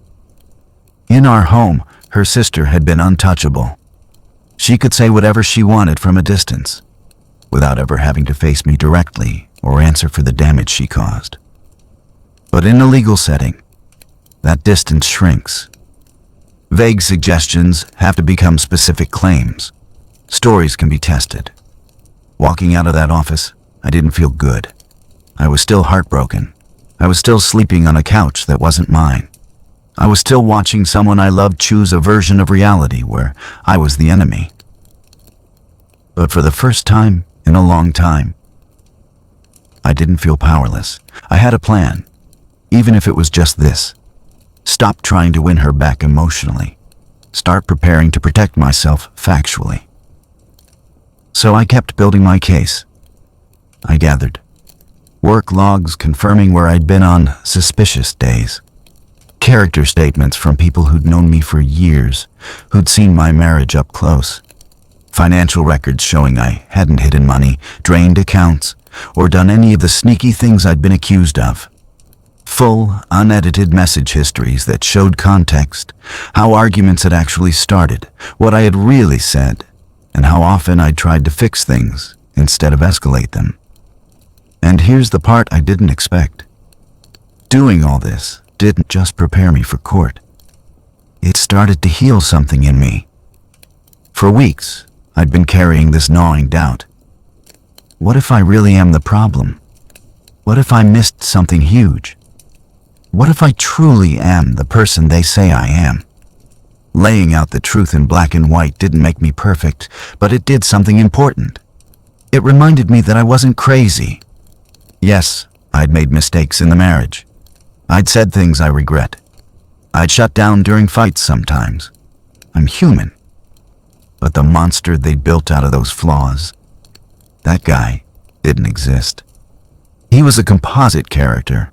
In our home, her sister had been untouchable. She could say whatever she wanted from a distance, without ever having to face me directly or answer for the damage she caused. But in a legal setting, that distance shrinks. Vague suggestions have to become specific claims. Stories can be tested. Walking out of that office, I didn't feel good. I was still heartbroken. I was still sleeping on a couch that wasn't mine. I was still watching someone I loved choose a version of reality where I was the enemy. But for the first time in a long time, I didn't feel powerless. I had a plan, even if it was just this. Stop trying to win her back emotionally. Start preparing to protect myself factually. So I kept building my case. I gathered work logs confirming where I'd been on suspicious days. Character statements from people who'd known me for years, who'd seen my marriage up close. Financial records showing I hadn't hidden money, drained accounts, or done any of the sneaky things I'd been accused of. Full, unedited message histories that showed context, how arguments had actually started, what I had really said, and how often I'd tried to fix things instead of escalate them. And here's the part I didn't expect. Doing all this didn't just prepare me for court. It started to heal something in me. For weeks, I'd been carrying this gnawing doubt. What if I really am the problem? What if I missed something huge? What if I truly am the person they say I am? Laying out the truth in black and white didn't make me perfect, but it did something important. It reminded me that I wasn't crazy. Yes, I'd made mistakes in the marriage. I'd said things I regret. I'd shut down during fights sometimes. I'm human. But the monster they'd built out of those flaws, that guy didn't exist. He was a composite character.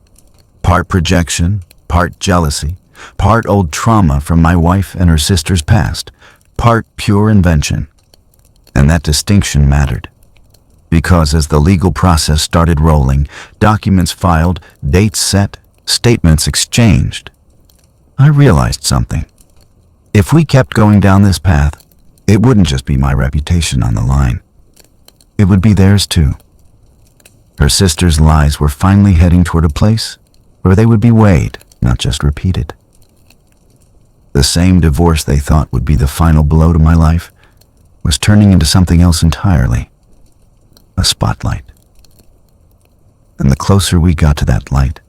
Part projection, part jealousy, part old trauma from my wife and her sister's past, part pure invention. And that distinction mattered. Because as the legal process started rolling, documents filed, dates set, statements exchanged, I realized something. If we kept going down this path, it wouldn't just be my reputation on the line. It would be theirs too. Her sister's lies were finally heading toward a place where they would be weighed, not just repeated. The same divorce they thought would be the final blow to my life was turning into something else entirely. A spotlight. And the closer we got to that light,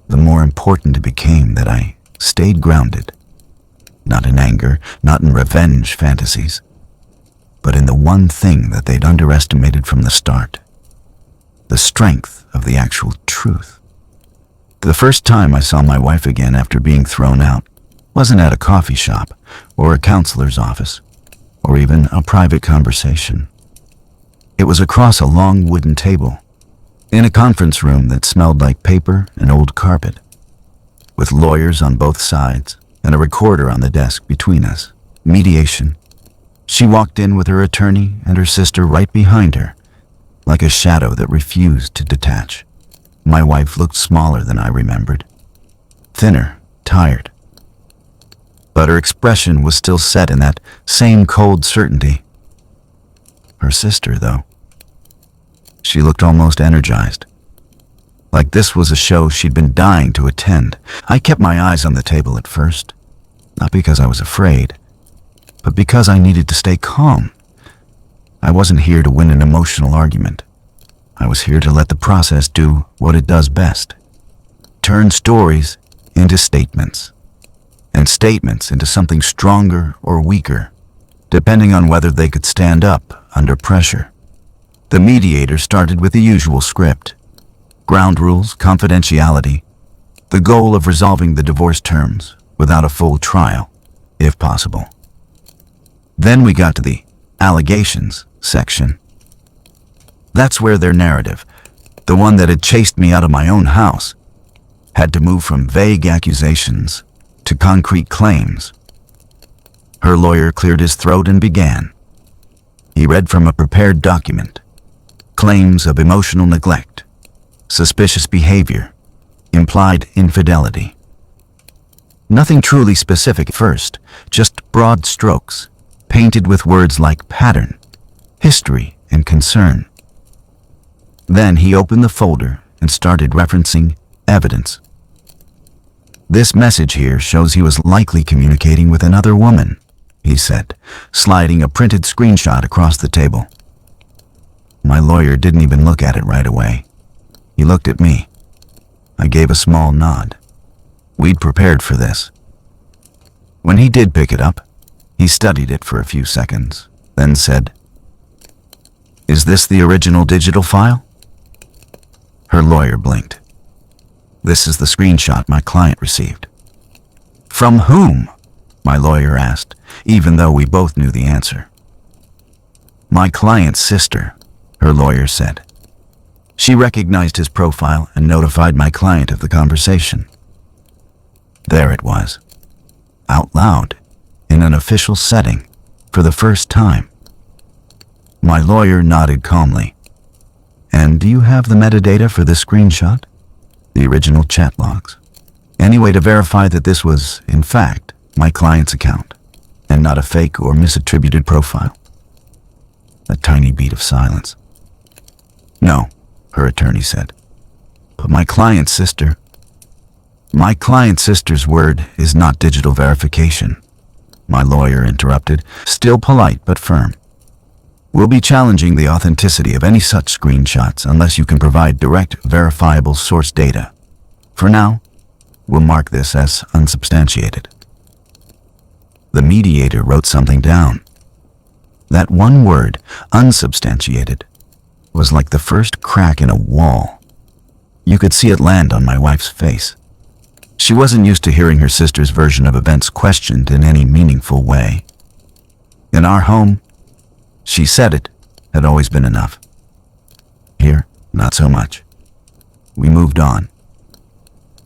the more important it became that I stayed grounded. Not in anger, not in revenge fantasies, but in the one thing that they'd underestimated from the start. The strength of the actual truth. The first time I saw my wife again after being thrown out wasn't at a coffee shop or a counselor's office or even a private conversation. It was across a long wooden table in a conference room that smelled like paper and old carpet, with lawyers on both sides and a recorder on the desk between us. Mediation. She walked in with her attorney and her sister right behind her, like a shadow that refused to detach. My wife looked smaller than I remembered, thinner, tired. But her expression was still set in that same cold certainty. Her sister, though, she looked almost energized, like this was a show she'd been dying to attend. I kept my eyes on the table at first, not because I was afraid, but because I needed to stay calm. I wasn't here to win an emotional argument. I was here to let the process do what it does best. Turn stories into statements, and statements into something stronger or weaker, depending on whether they could stand up under pressure. The mediator started with the usual script. Ground rules, confidentiality, the goal of resolving the divorce terms without a full trial, if possible. Then we got to the allegations section. That's where their narrative, the one that had chased me out of my own house, had to move from vague accusations to concrete claims. Her lawyer cleared his throat and began. He read from a prepared document. Claims of emotional neglect, suspicious behavior, implied infidelity. Nothing truly specific at first, just broad strokes, painted with words like pattern, history, and concern. Then he opened the folder and started referencing evidence. This message here shows he was likely communicating with another woman, he said, sliding a printed screenshot across the table. My lawyer didn't even look at it right away. He looked at me. I gave a small nod. We'd prepared for this. When he did pick it up, he studied it for a few seconds, then said, "Is this the original digital file?" Her lawyer blinked. "This is the screenshot my client received." "From whom?" my lawyer asked, even though we both knew the answer. "My client's sister," her lawyer said. She recognized his profile and notified my client of the conversation. There it was, out loud, in an official setting, for the first time. My lawyer nodded calmly. "And do you have the metadata for this screenshot? The original chat logs? Any way to verify that this was, in fact, my client's account, and not a fake or misattributed profile?" A tiny beat of silence. "No," her attorney said. "But my client's sister's word is not digital verification," my lawyer interrupted, still polite but firm. "We'll be challenging the authenticity of any such screenshots unless you can provide direct, verifiable source data. For now, we'll mark this as unsubstantiated." The mediator wrote something down. That one word, unsubstantiated, was like the first crack in a wall. You could see it land on my wife's face. She wasn't used to hearing her sister's version of events questioned in any meaningful way. In our home, she said it, had always been enough. Here, not so much. We moved on.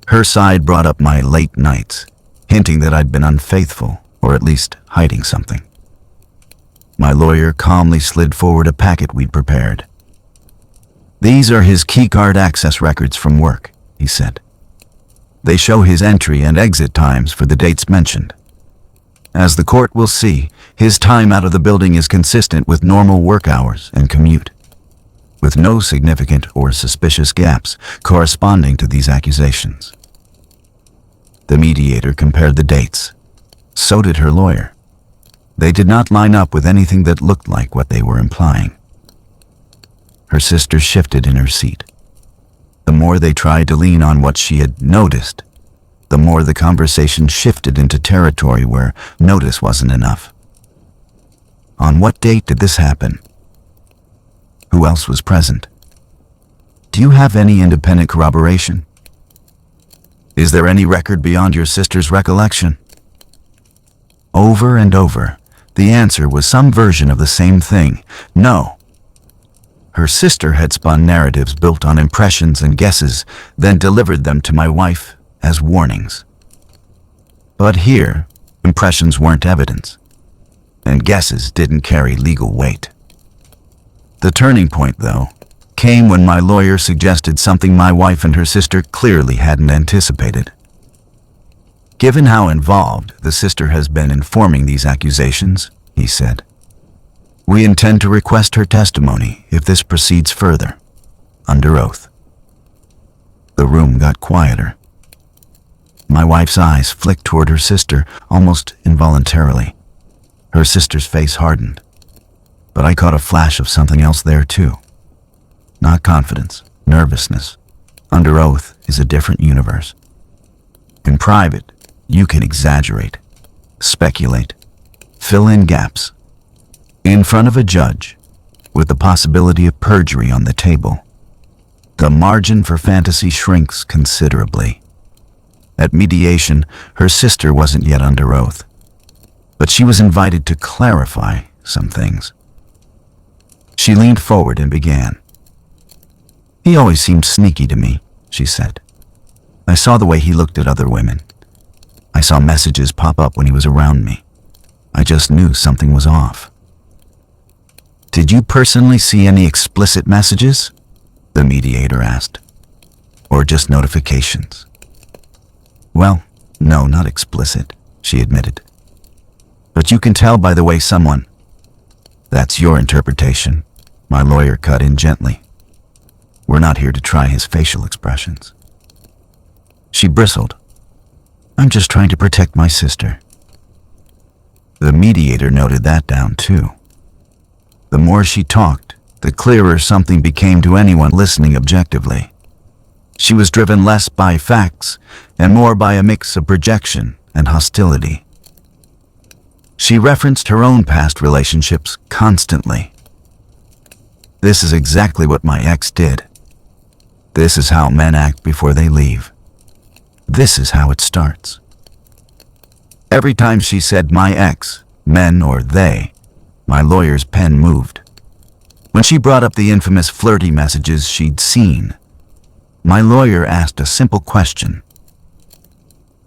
Her side brought up my late nights, hinting that I'd been unfaithful, or at least hiding something. My lawyer calmly slid forward a packet we'd prepared. "These are his keycard access records from work," he said. "They show his entry and exit times for the dates mentioned. As the court will see, his time out of the building is consistent with normal work hours and commute, with no significant or suspicious gaps corresponding to these accusations." The mediator compared the dates. So did her lawyer. They did not line up with anything that looked like what they were implying. Her sister shifted in her seat. The more they tried to lean on what she had noticed, the more the conversation shifted into territory where notice wasn't enough. "On what date did this happen? Who else was present? Do you have any independent corroboration? Is there any record beyond your sister's recollection?" Over and over, the answer was some version of the same thing: no. Her sister had spun narratives built on impressions and guesses, then delivered them to my wife as warnings. But here, impressions weren't evidence, and guesses didn't carry legal weight. The turning point, though, came when my lawyer suggested something my wife and her sister clearly hadn't anticipated. "Given how involved the sister has been in forming these accusations," he said, "we intend to request her testimony if this proceeds further, under oath." The room got quieter. My wife's eyes flicked toward her sister almost involuntarily. Her sister's face hardened, but I caught a flash of something else there too. Not confidence, nervousness. Under oath is a different universe. In private, you can exaggerate, speculate, fill in gaps. In front of a judge, with the possibility of perjury on the table, the margin for fantasy shrinks considerably. At mediation, her sister wasn't yet under oath, but she was invited to clarify some things. She leaned forward and began. He always seemed sneaky to me, she said. I saw the way he looked at other women. I saw messages pop up when he was around me. I just knew something was off. Did you personally see any explicit messages? The mediator asked. Or just notifications? Well, no, not explicit, she admitted. But you can tell by the way someone... That's your interpretation, my lawyer cut in gently. We're not here to try his facial expressions. She bristled. I'm just trying to protect my sister. The mediator noted that down too. The more she talked, the clearer something became to anyone listening objectively. She was driven less by facts and more by a mix of projection and hostility. She referenced her own past relationships constantly. This is exactly what my ex did. This is how men act before they leave. This is how it starts. Every time she said my ex, men or they, my lawyer's pen moved. When she brought up the infamous flirty messages she'd seen, my lawyer asked a simple question.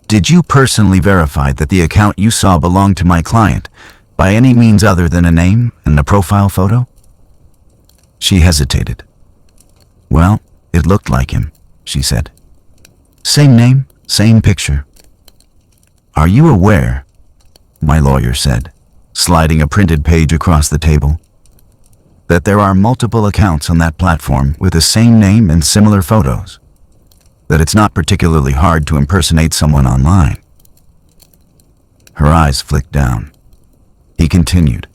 Did you personally verify that the account you saw belonged to my client by any means other than a name and a profile photo? She hesitated. Well, it looked like him, she said. Same name, same picture. Are you aware, my lawyer said, sliding a printed page across the table, that there are multiple accounts on that platform with the same name and similar photos? That it's not particularly hard to impersonate someone online? Her eyes flicked down. He continued.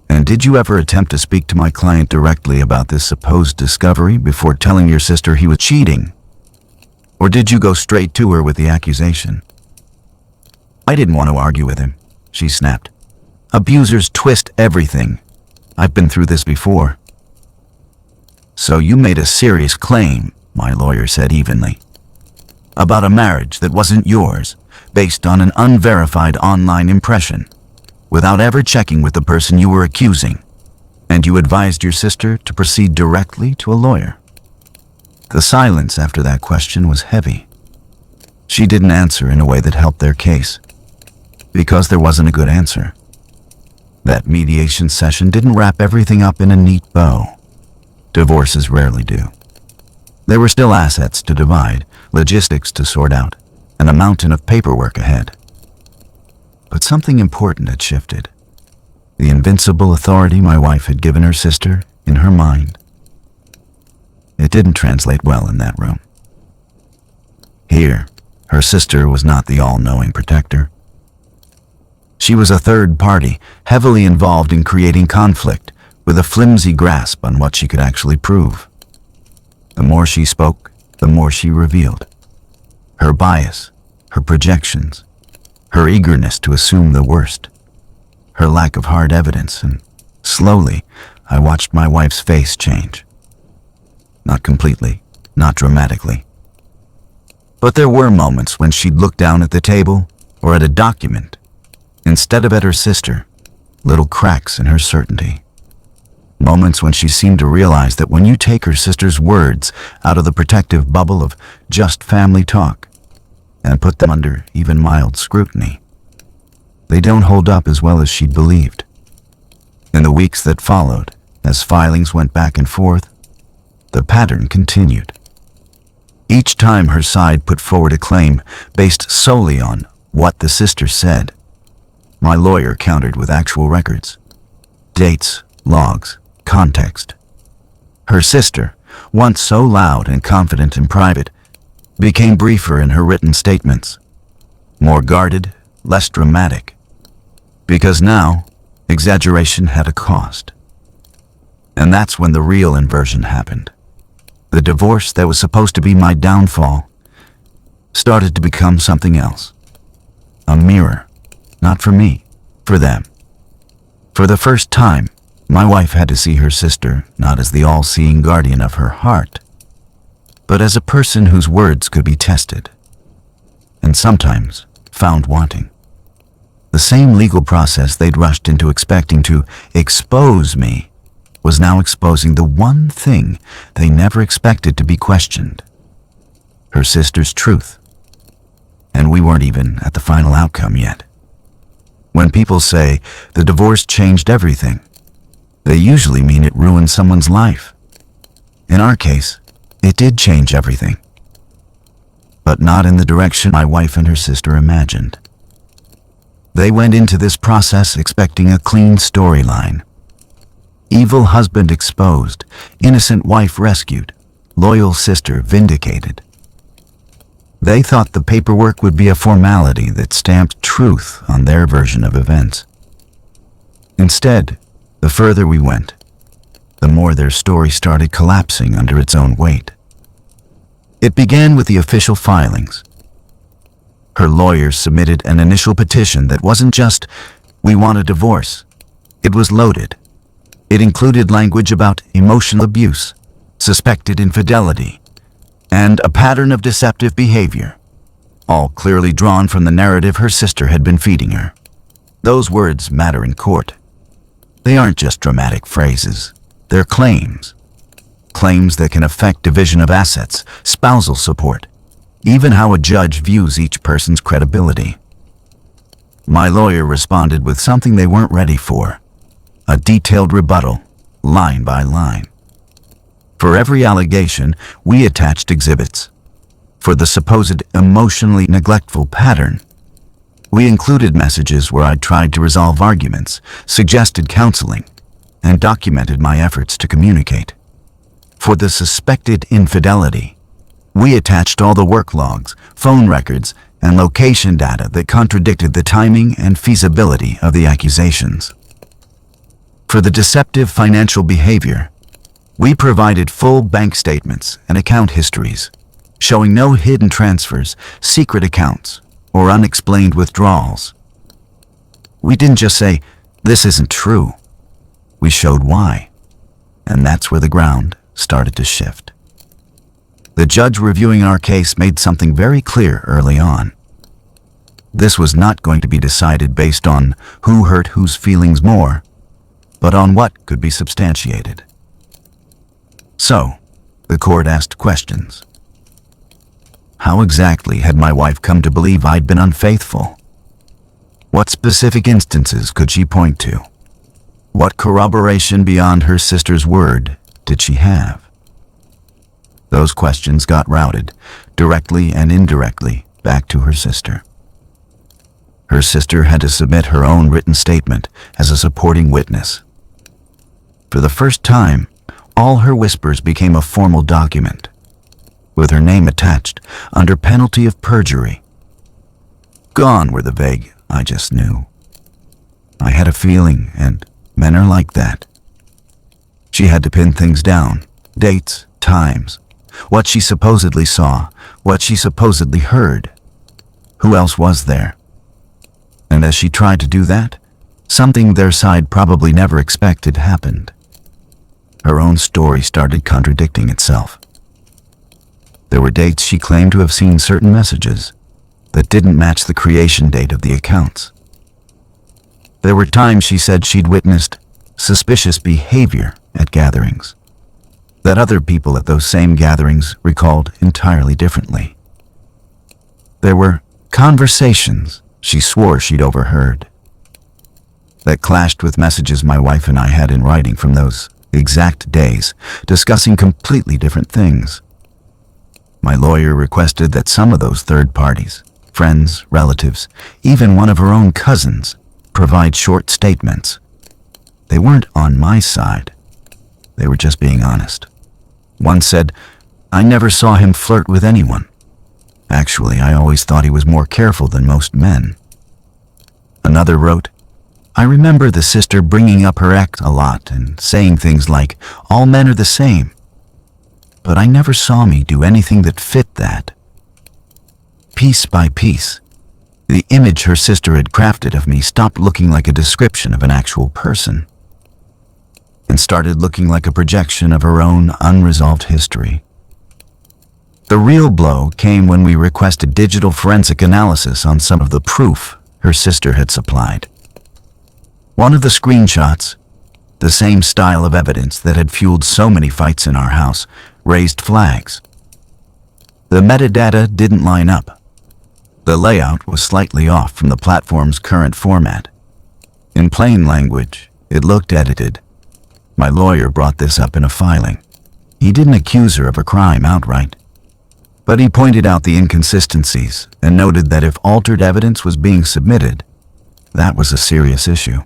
And did you ever attempt to speak to my client directly about this supposed discovery before telling your sister he was cheating? Or did you go straight to her with the accusation? I didn't want to argue with him, she snapped. Abusers twist everything. I've been through this before. So you made a serious claim, my lawyer said evenly, about a marriage that wasn't yours, based on an unverified online impression, without ever checking with the person you were accusing, and you advised your sister to proceed directly to a lawyer. The silence after that question was heavy. She didn't answer in a way that helped their case, because there wasn't a good answer. That mediation session didn't wrap everything up in a neat bow. Divorces rarely do. There were still assets to divide, logistics to sort out, and a mountain of paperwork ahead. But something important had shifted. The invincible authority my wife had given her sister in her mind. It didn't translate well in that room. Here, her sister was not the all-knowing protector. She was a third party, heavily involved in creating conflict, with a flimsy grasp on what she could actually prove. The more she spoke, the more she revealed. Her bias, her projections, her eagerness to assume the worst, her lack of hard evidence, and slowly, I watched my wife's face change. Not completely, not dramatically. But there were moments when she'd look down at the table or at a document, instead of at her sister, little cracks in her certainty. Moments when she seemed to realize that when you take her sister's words out of the protective bubble of just family talk and put them under even mild scrutiny, they don't hold up as well as she'd believed. In the weeks that followed, as filings went back and forth, the pattern continued. Each time her side put forward a claim based solely on what the sister said, my lawyer countered with actual records, dates, logs, context. Her sister, once so loud and confident in private, became briefer in her written statements, more guarded, less dramatic, because now exaggeration had a cost. And that's when the real inversion happened. The divorce that was supposed to be my downfall started to become something else. A mirror, not for me, for them. For the first time, my wife had to see her sister not as the all-seeing guardian of her heart, but as a person whose words could be tested, and sometimes found wanting. The same legal process they'd rushed into expecting to expose me was now exposing the one thing they never expected to be questioned: her sister's truth. And we weren't even at the final outcome yet. When people say the divorce changed everything, they usually mean it ruined someone's life. In our case, it did change everything, but not in the direction my wife and her sister imagined. They went into this process expecting a clean storyline. Evil husband exposed, innocent wife rescued, loyal sister vindicated. They thought the paperwork would be a formality that stamped truth on their version of events. Instead, the further we went, the more their story started collapsing under its own weight. It began with the official filings. Her lawyers submitted an initial petition that wasn't just, "We want a divorce." It was loaded. It included language about emotional abuse, suspected infidelity, and a pattern of deceptive behavior, all clearly drawn from the narrative her sister had been feeding her. Those words matter in court. They aren't just dramatic phrases. They're claims. Claims that can affect division of assets, spousal support, even how a judge views each person's credibility. My lawyer responded with something they weren't ready for: a detailed rebuttal, line by line. For every allegation, we attached exhibits. For the supposed emotionally neglectful pattern, we included messages where I tried to resolve arguments, suggested counseling, and documented my efforts to communicate. For the suspected infidelity, we attached all the work logs, phone records, and location data that contradicted the timing and feasibility of the accusations. For the deceptive financial behavior, we provided full bank statements and account histories, showing no hidden transfers, secret accounts, or unexplained withdrawals. We didn't just say, "This isn't true." We showed why, and that's where the ground started to shift. The judge reviewing our case made something very clear early on. This was not going to be decided based on who hurt whose feelings more, but on what could be substantiated. So, the court asked questions. How exactly had my wife come to believe I'd been unfaithful? What specific instances could she point to? What corroboration beyond her sister's word did she have? Those questions got routed, directly and indirectly, back to her sister. Her sister had to submit her own written statement as a supporting witness. For the first time, all her whispers became a formal document, with her name attached, under penalty of perjury. Gone were the vague "I just knew." I had a feeling, and men are like that. She had to pin things down, dates, times, what she supposedly saw, what she supposedly heard. Who else was there? And as she tried to do that, something their side probably never expected happened. Her own story started contradicting itself. There were dates she claimed to have seen certain messages that didn't match the creation date of the accounts. There were times she said she'd witnessed suspicious behavior at gatherings that other people at those same gatherings recalled entirely differently. There were conversations she swore she'd overheard that clashed with messages my wife and I had in writing from those exact days, discussing completely different things. My lawyer requested that some of those third parties, friends, relatives, even one of her own cousins, provide short statements. They weren't on my side. They were just being honest. One said, "I never saw him flirt with anyone. Actually, I always thought he was more careful than most men." Another wrote, "I remember the sister bringing up her ex a lot and saying things like, 'All men are the same.' But I never saw me do anything that fit that." Piece by piece, the image her sister had crafted of me stopped looking like a description of an actual person and started looking like a projection of her own unresolved history. The real blow came when we requested digital forensic analysis on some of the proof her sister had supplied. One of the screenshots, the same style of evidence that had fueled so many fights in our house, raised flags. The metadata didn't line up. The layout was slightly off from the platform's current format. In plain language, it looked edited. My lawyer brought this up in a filing. He didn't accuse her of a crime outright, but he pointed out the inconsistencies and noted that if altered evidence was being submitted, that was a serious issue.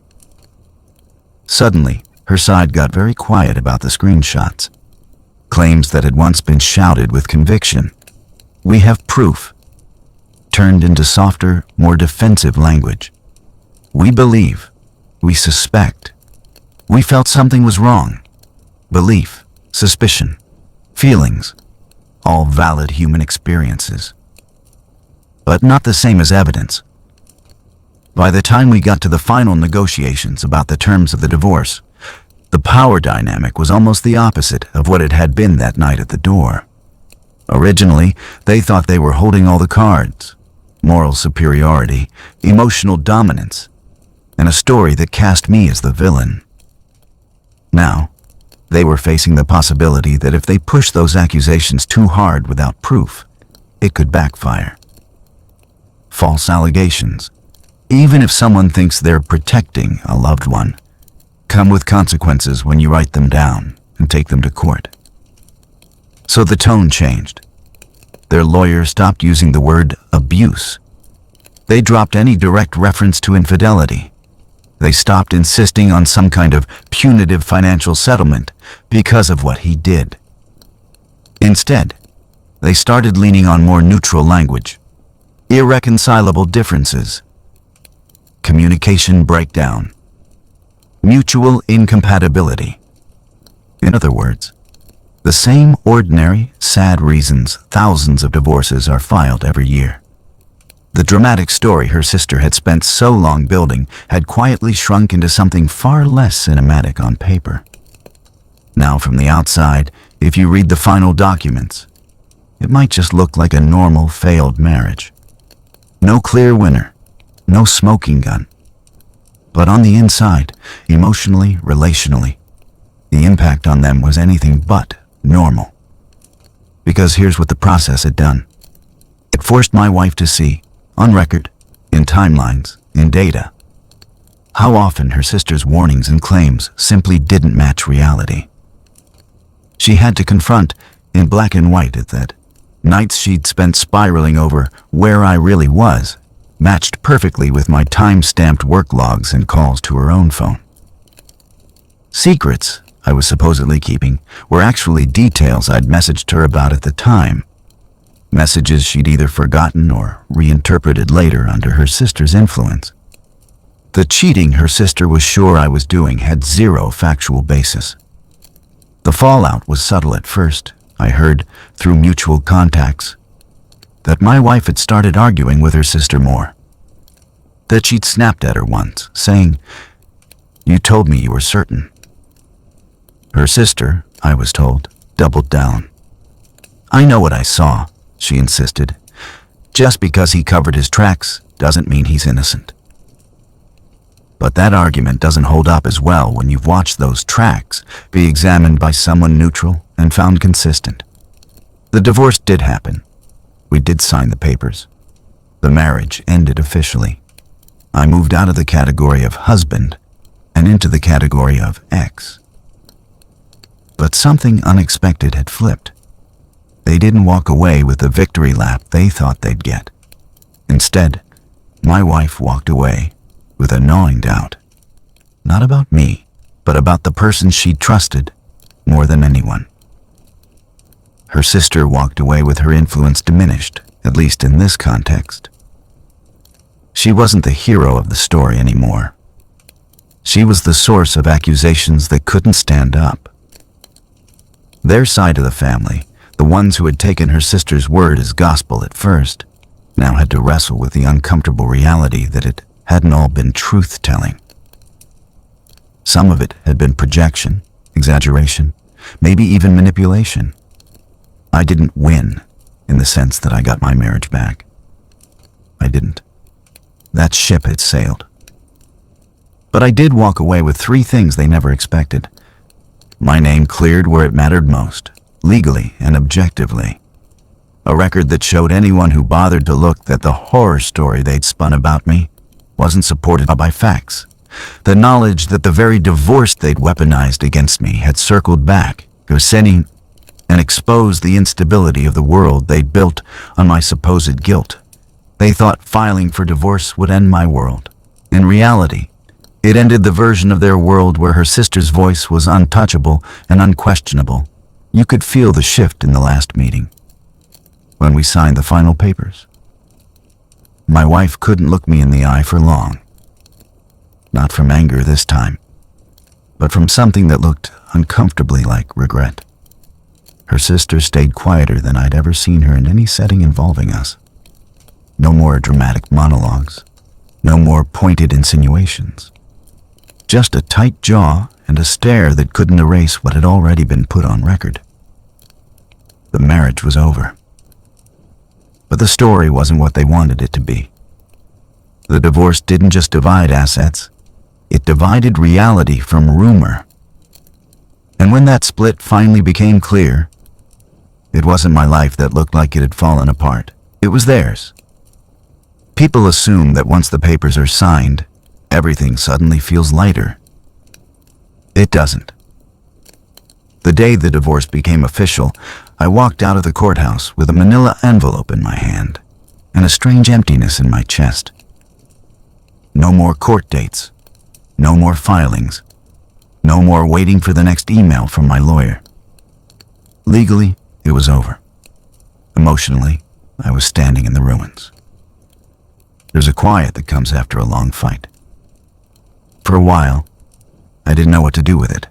Suddenly, her side got very quiet about the screenshots. Claims that had once been shouted with conviction, "We have proof," turned into softer, more defensive language. "We believe," "We suspect," "We felt something was wrong." Belief, suspicion, feelings, all valid human experiences, but not the same as evidence. By the time we got to the final negotiations about the terms of the divorce, the power dynamic was almost the opposite of what it had been that night at the door. Originally, they thought they were holding all the cards: moral superiority, emotional dominance, and a story that cast me as the villain. Now, they were facing the possibility that if they pushed those accusations too hard without proof, it could backfire. False allegations, even if someone thinks they're protecting a loved one, come with consequences when you write them down and take them to court. So the tone changed. Their lawyer stopped using the word abuse. They dropped any direct reference to infidelity. They stopped insisting on some kind of punitive financial settlement because of what he did. Instead, they started leaning on more neutral language: irreconcilable differences, communication breakdown, mutual incompatibility. In other words, the same ordinary, sad reasons thousands of divorces are filed every year. The dramatic story her sister had spent so long building had quietly shrunk into something far less cinematic on paper. Now, from the outside, if you read the final documents, it might just look like a normal failed marriage. No clear winner, no smoking gun. But on the inside, emotionally, relationally, the impact on them was anything but normal. Because here's what the process had done. It forced my wife to see, on record, in timelines, in data, how often her sister's warnings and claims simply didn't match reality. She had to confront, in black and white, that nights she'd spent spiraling over where I really was matched perfectly with my time-stamped work logs and calls to her own phone. Secrets I was supposedly keeping were actually details I'd messaged her about at the time. Messages she'd either forgotten or reinterpreted later under her sister's influence. The cheating her sister was sure I was doing had zero factual basis. The fallout was subtle at first. I heard, through mutual contacts, that my wife had started arguing with her sister more. That she'd snapped at her once, saying, "You told me you were certain." Her sister, I was told, doubled down. "I know what I saw," she insisted. "Just because he covered his tracks doesn't mean he's innocent." But that argument doesn't hold up as well when you've watched those tracks be examined by someone neutral and found consistent. The divorce did happen. We did sign the papers. The marriage ended officially. I moved out of the category of husband and into the category of ex. But something unexpected had flipped. They didn't walk away with the victory lap they thought they'd get. Instead, my wife walked away with a gnawing doubt. Not about me, but about the person she'd trusted more than anyone. Her sister walked away with her influence diminished, at least in this context. She wasn't the hero of the story anymore. She was the source of accusations that couldn't stand up. Their side of the family, the ones who had taken her sister's word as gospel at first, now had to wrestle with the uncomfortable reality that it hadn't all been truth-telling. Some of it had been projection, exaggeration, maybe even manipulation. I didn't win in the sense that I got my marriage back. I didn't. That ship had sailed. But I did walk away with 3 things they never expected. My name cleared where it mattered most, legally and objectively. A record that showed anyone who bothered to look that the horror story they'd spun about me wasn't supported by facts. The knowledge that the very divorce they'd weaponized against me had circled back, and exposed the instability of the world they'd built on my supposed guilt. They thought filing for divorce would end my world. In reality, it ended the version of their world where her sister's voice was untouchable and unquestionable. You could feel the shift in the last meeting, when we signed the final papers. My wife couldn't look me in the eye for long. Not from anger this time, but from something that looked uncomfortably like regret. Her sister stayed quieter than I'd ever seen her in any setting involving us. No more dramatic monologues, no more pointed insinuations. Just a tight jaw and a stare that couldn't erase what had already been put on record. The marriage was over. But the story wasn't what they wanted it to be. The divorce didn't just divide assets, it divided reality from rumor. And when that split finally became clear, it wasn't my life that looked like it had fallen apart. It was theirs. People assume that once the papers are signed, everything suddenly feels lighter. It doesn't. The day the divorce became official, I walked out of the courthouse with a manila envelope in my hand and a strange emptiness in my chest. No more court dates. No more filings. No more waiting for the next email from my lawyer. Legally, it was over. Emotionally, I was standing in the ruins. There's a quiet that comes after a long fight. For a while, I didn't know what to do with it.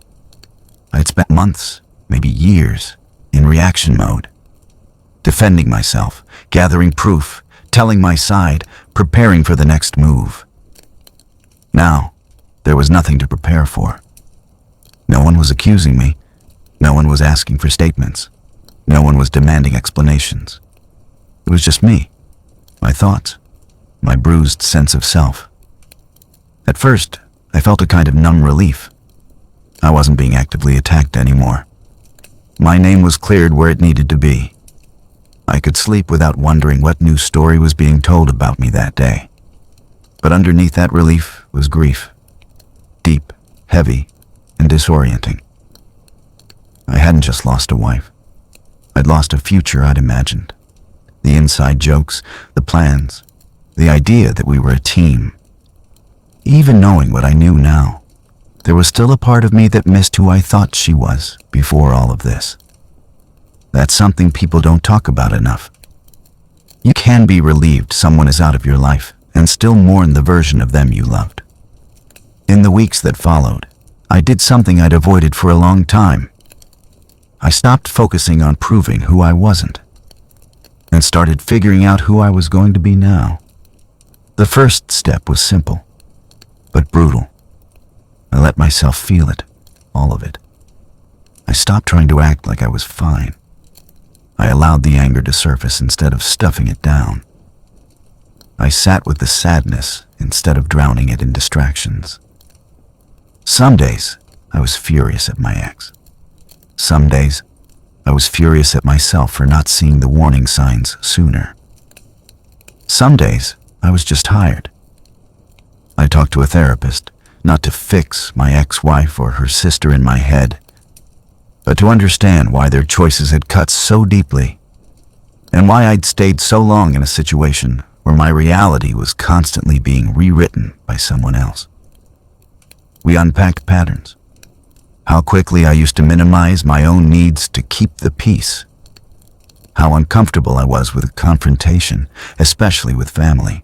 I'd spent months, maybe years, in reaction mode, defending myself, gathering proof, telling my side, preparing for the next move. Now, there was nothing to prepare for. No one was accusing me. No one was asking for statements. No one was demanding explanations. It was just me, my thoughts, my bruised sense of self. At first, I felt a kind of numb relief. I wasn't being actively attacked anymore. My name was cleared where it needed to be. I could sleep without wondering what new story was being told about me that day. But underneath that relief was grief. Deep, heavy, and disorienting. I hadn't just lost a wife. I'd lost a future I'd imagined. The inside jokes, the plans, the idea that we were a team. Even knowing what I knew now, there was still a part of me that missed who I thought she was before all of this. That's something people don't talk about enough. You can be relieved someone is out of your life and still mourn the version of them you loved. In the weeks that followed, I did something I'd avoided for a long time. I stopped focusing on proving who I wasn't and started figuring out who I was going to be now. The first step was simple, but brutal. I let myself feel it, all of it. I stopped trying to act like I was fine. I allowed the anger to surface instead of stuffing it down. I sat with the sadness instead of drowning it in distractions. Some days, I was furious at my ex. Some days, I was furious at myself for not seeing the warning signs sooner. Some days, I was just tired. I talked to a therapist, not to fix my ex-wife or her sister in my head, but to understand why their choices had cut so deeply, and why I'd stayed so long in a situation where my reality was constantly being rewritten by someone else. We unpacked patterns. How quickly I used to minimize my own needs to keep the peace. How uncomfortable I was with confrontation, especially with family.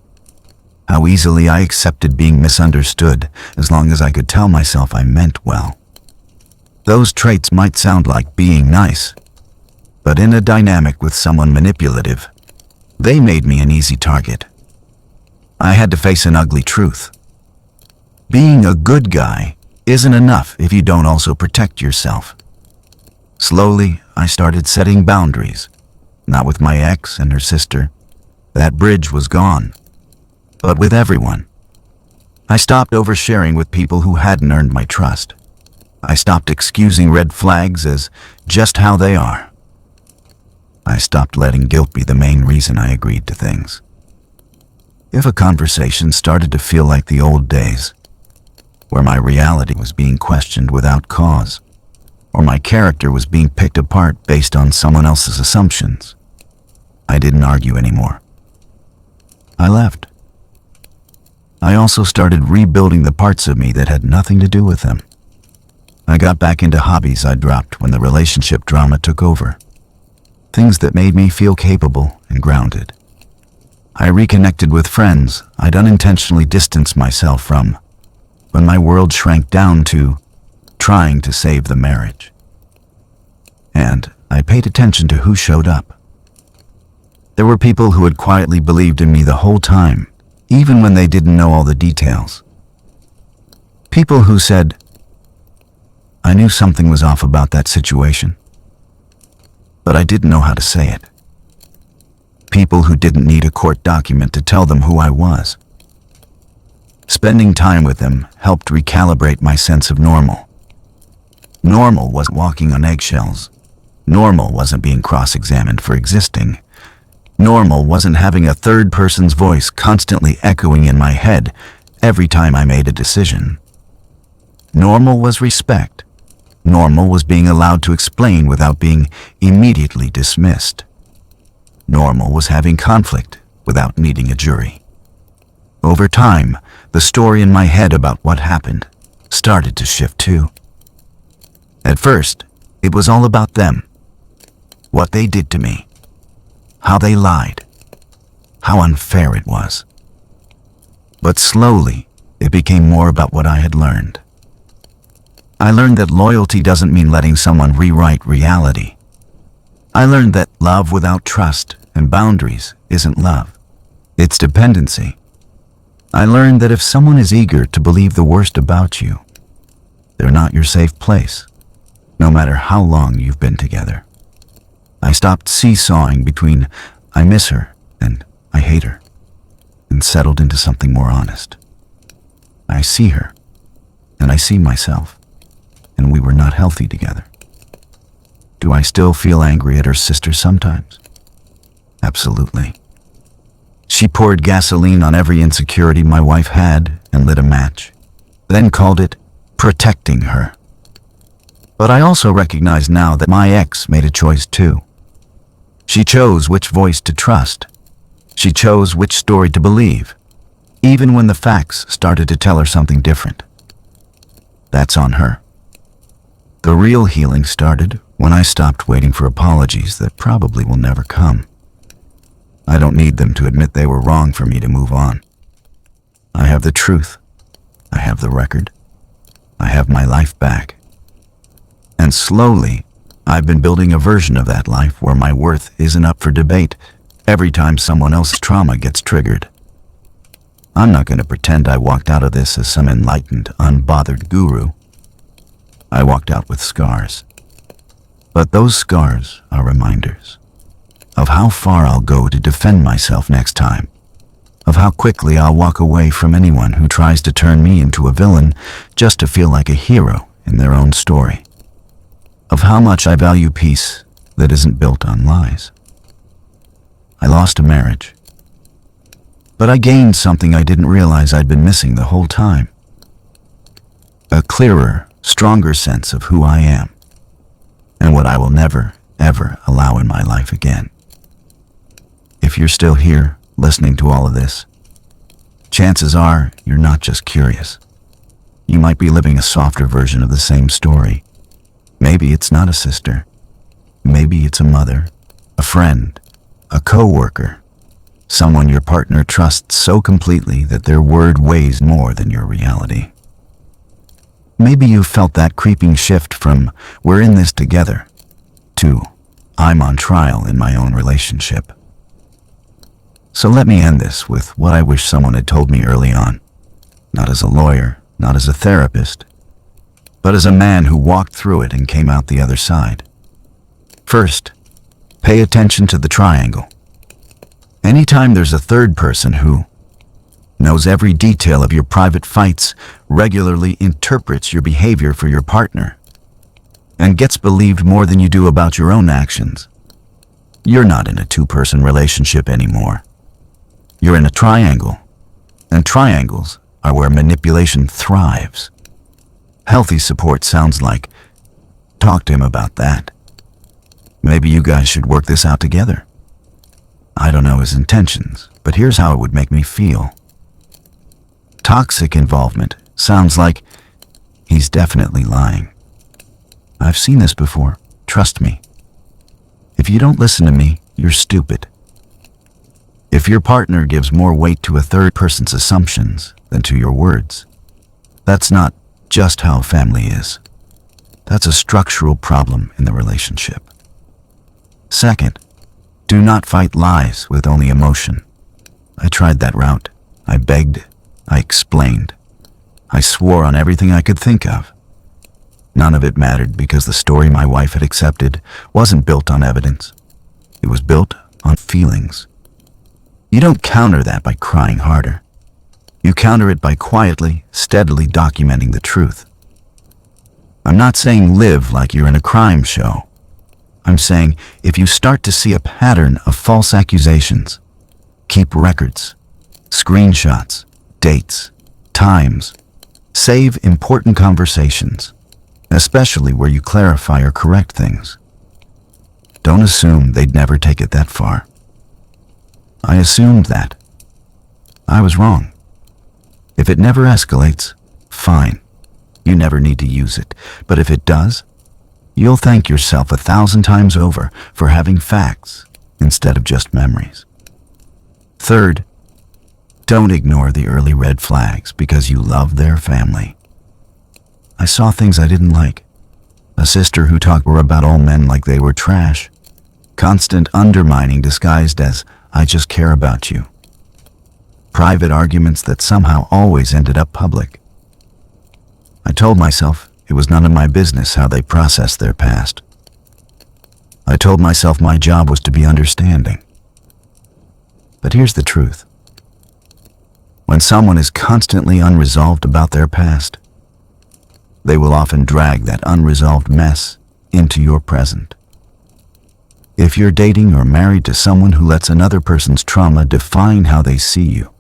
How easily I accepted being misunderstood as long as I could tell myself I meant well. Those traits might sound like being nice, but in a dynamic with someone manipulative, they made me an easy target. I had to face an ugly truth. Being a good guy isn't enough if you don't also protect yourself. Slowly, I started setting boundaries, not with my ex and her sister. That bridge was gone. But with everyone. I stopped oversharing with people who hadn't earned my trust. I stopped excusing red flags as just how they are. I stopped letting guilt be the main reason I agreed to things. If a conversation started to feel like the old days, where my reality was being questioned without cause, or my character was being picked apart based on someone else's assumptions, I didn't argue anymore. I left. I also started rebuilding the parts of me that had nothing to do with them. I got back into hobbies I dropped when the relationship drama took over. Things that made me feel capable and grounded. I reconnected with friends I'd unintentionally distanced myself from when my world shrank down to trying to save the marriage. And I paid attention to who showed up. There were people who had quietly believed in me the whole time, even when they didn't know all the details. People who said, I knew something was off about that situation, but I didn't know how to say it. People who didn't need a court document to tell them who I was. Spending time with them helped recalibrate my sense of normal. Normal wasn't walking on eggshells. Normal wasn't being cross-examined for existing. Normal wasn't having a third person's voice constantly echoing in my head every time I made a decision. Normal was respect. Normal was being allowed to explain without being immediately dismissed. Normal was having conflict without needing a jury. Over time, the story in my head about what happened started to shift too. At first, it was all about them. What they did to me. How they lied. How unfair it was. But slowly, it became more about what I had learned. I learned that loyalty doesn't mean letting someone rewrite reality. I learned that love without trust and boundaries isn't love. It's dependency. I learned that if someone is eager to believe the worst about you, they're not your safe place, no matter how long you've been together. I stopped seesawing between I miss her and I hate her, and settled into something more honest. I see her, and I see myself, and we were not healthy together. Do I still feel angry at her sister sometimes? Absolutely. She poured gasoline on every insecurity my wife had and lit a match, then called it protecting her. But I also recognize now that my ex made a choice too. She chose which voice to trust. She chose which story to believe, even when the facts started to tell her something different. That's on her. The real healing started when I stopped waiting for apologies that probably will never come. I don't need them to admit they were wrong for me to move on. I have the truth. I have the record. I have my life back. And slowly, I've been building a version of that life where my worth isn't up for debate every time someone else's trauma gets triggered. I'm not going to pretend I walked out of this as some enlightened, unbothered guru. I walked out with scars. But those scars are reminders of how far I'll go to defend myself next time, of how quickly I'll walk away from anyone who tries to turn me into a villain just to feel like a hero in their own story, of how much I value peace that isn't built on lies. I lost a marriage, but I gained something I didn't realize I'd been missing the whole time. A clearer, stronger sense of who I am and what I will never, ever allow in my life again. If you're still here, listening to all of this, chances are you're not just curious. You might be living a softer version of the same story. Maybe it's not a sister. Maybe it's a mother, a friend, a co-worker, someone your partner trusts so completely that their word weighs more than your reality. Maybe you've felt that creeping shift from "we're in this together" to "I'm on trial in my own relationship." So let me end this with what I wish someone had told me early on. Not as a lawyer, not as a therapist, but as a man who walked through it and came out the other side. First, pay attention to the triangle. Anytime there's a third person who knows every detail of your private fights, regularly interprets your behavior for your partner, and gets believed more than you do about your own actions. You're not in a two-person relationship anymore. You're in a triangle, and triangles are where manipulation thrives. Healthy support sounds like, talk to him about that. Maybe you guys should work this out together. I don't know his intentions, but here's how it would make me feel. Toxic involvement sounds like he's definitely lying. I've seen this before, trust me. If you don't listen to me, you're stupid. If your partner gives more weight to a third person's assumptions than to your words, that's not just how a family is. That's a structural problem in the relationship. Second, do not fight lies with only emotion. I tried that route. I begged. I explained. I swore on everything I could think of. None of it mattered because the story my wife had accepted wasn't built on evidence. It was built on feelings. You don't counter that by crying harder. You counter it by quietly, steadily documenting the truth. I'm not saying live like you're in a crime show. I'm saying if you start to see a pattern of false accusations, keep records, screenshots, dates, times. Save important conversations, especially where you clarify or correct things. Don't assume they'd never take it that far. I assumed that. I was wrong. If it never escalates, fine. You never need to use it. But if it does, you'll thank yourself 1,000 times over for having facts instead of just memories. Third, don't ignore the early red flags because you love their family. I saw things I didn't like. A sister who talked about all men like they were trash. Constant undermining disguised as, I just care about you. Private arguments that somehow always ended up public. I told myself it was none of my business how they processed their past. I told myself my job was to be understanding. But here's the truth. When someone is constantly unresolved about their past, they will often drag that unresolved mess into your present. If you're dating or married to someone who lets another person's trauma define how they see you,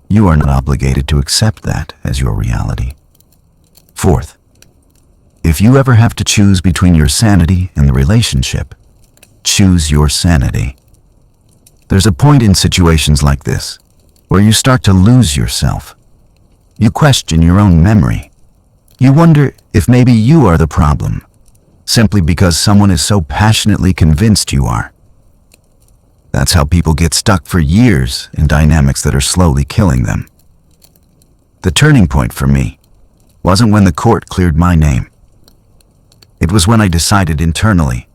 you are not obligated to accept that as your reality. Fourth, if you ever have to choose between your sanity and the relationship, choose your sanity. There's a point in situations like this where you start to lose yourself. You question your own memory. You wonder if maybe you are the problem, simply because someone is so passionately convinced you are. That's how people get stuck for years in dynamics that are slowly killing them. The turning point for me wasn't when the court cleared my name. It was when I decided internally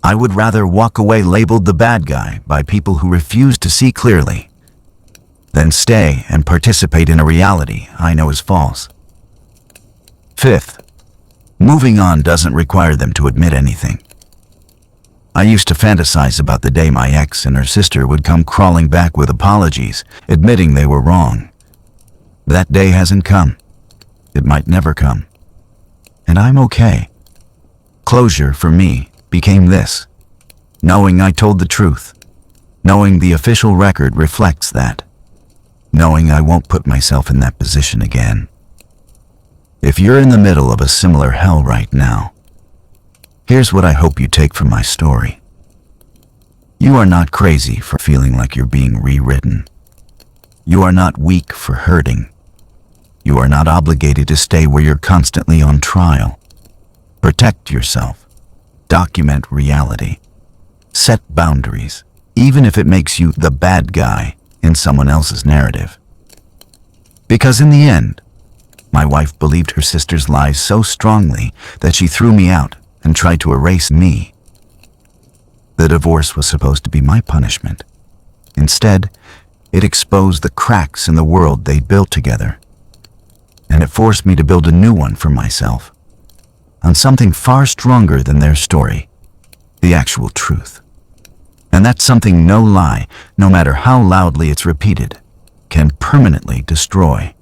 I would rather walk away labeled the bad guy by people who refuse to see clearly than stay and participate in a reality I know is false. Fifth, moving on doesn't require them to admit anything. I used to fantasize about the day my ex and her sister would come crawling back with apologies, admitting they were wrong. That day hasn't come. It might never come. And I'm okay. Closure for me became this: knowing I told the truth, knowing the official record reflects that, knowing I won't put myself in that position again. If you're in the middle of a similar hell right now, here's what I hope you take from my story. You are not crazy for feeling like you're being rewritten. You are not weak for hurting. You are not obligated to stay where you're constantly on trial. Protect yourself. Document reality. Set boundaries, even if it makes you the bad guy in someone else's narrative. Because in the end, my wife believed her sister's lies so strongly that she threw me out and tried to erase me. The divorce was supposed to be my punishment. Instead, it exposed the cracks in the world they'd built together. And it forced me to build a new one for myself, on something far stronger than their story, the actual truth. And that's something no lie, no matter how loudly it's repeated, can permanently destroy.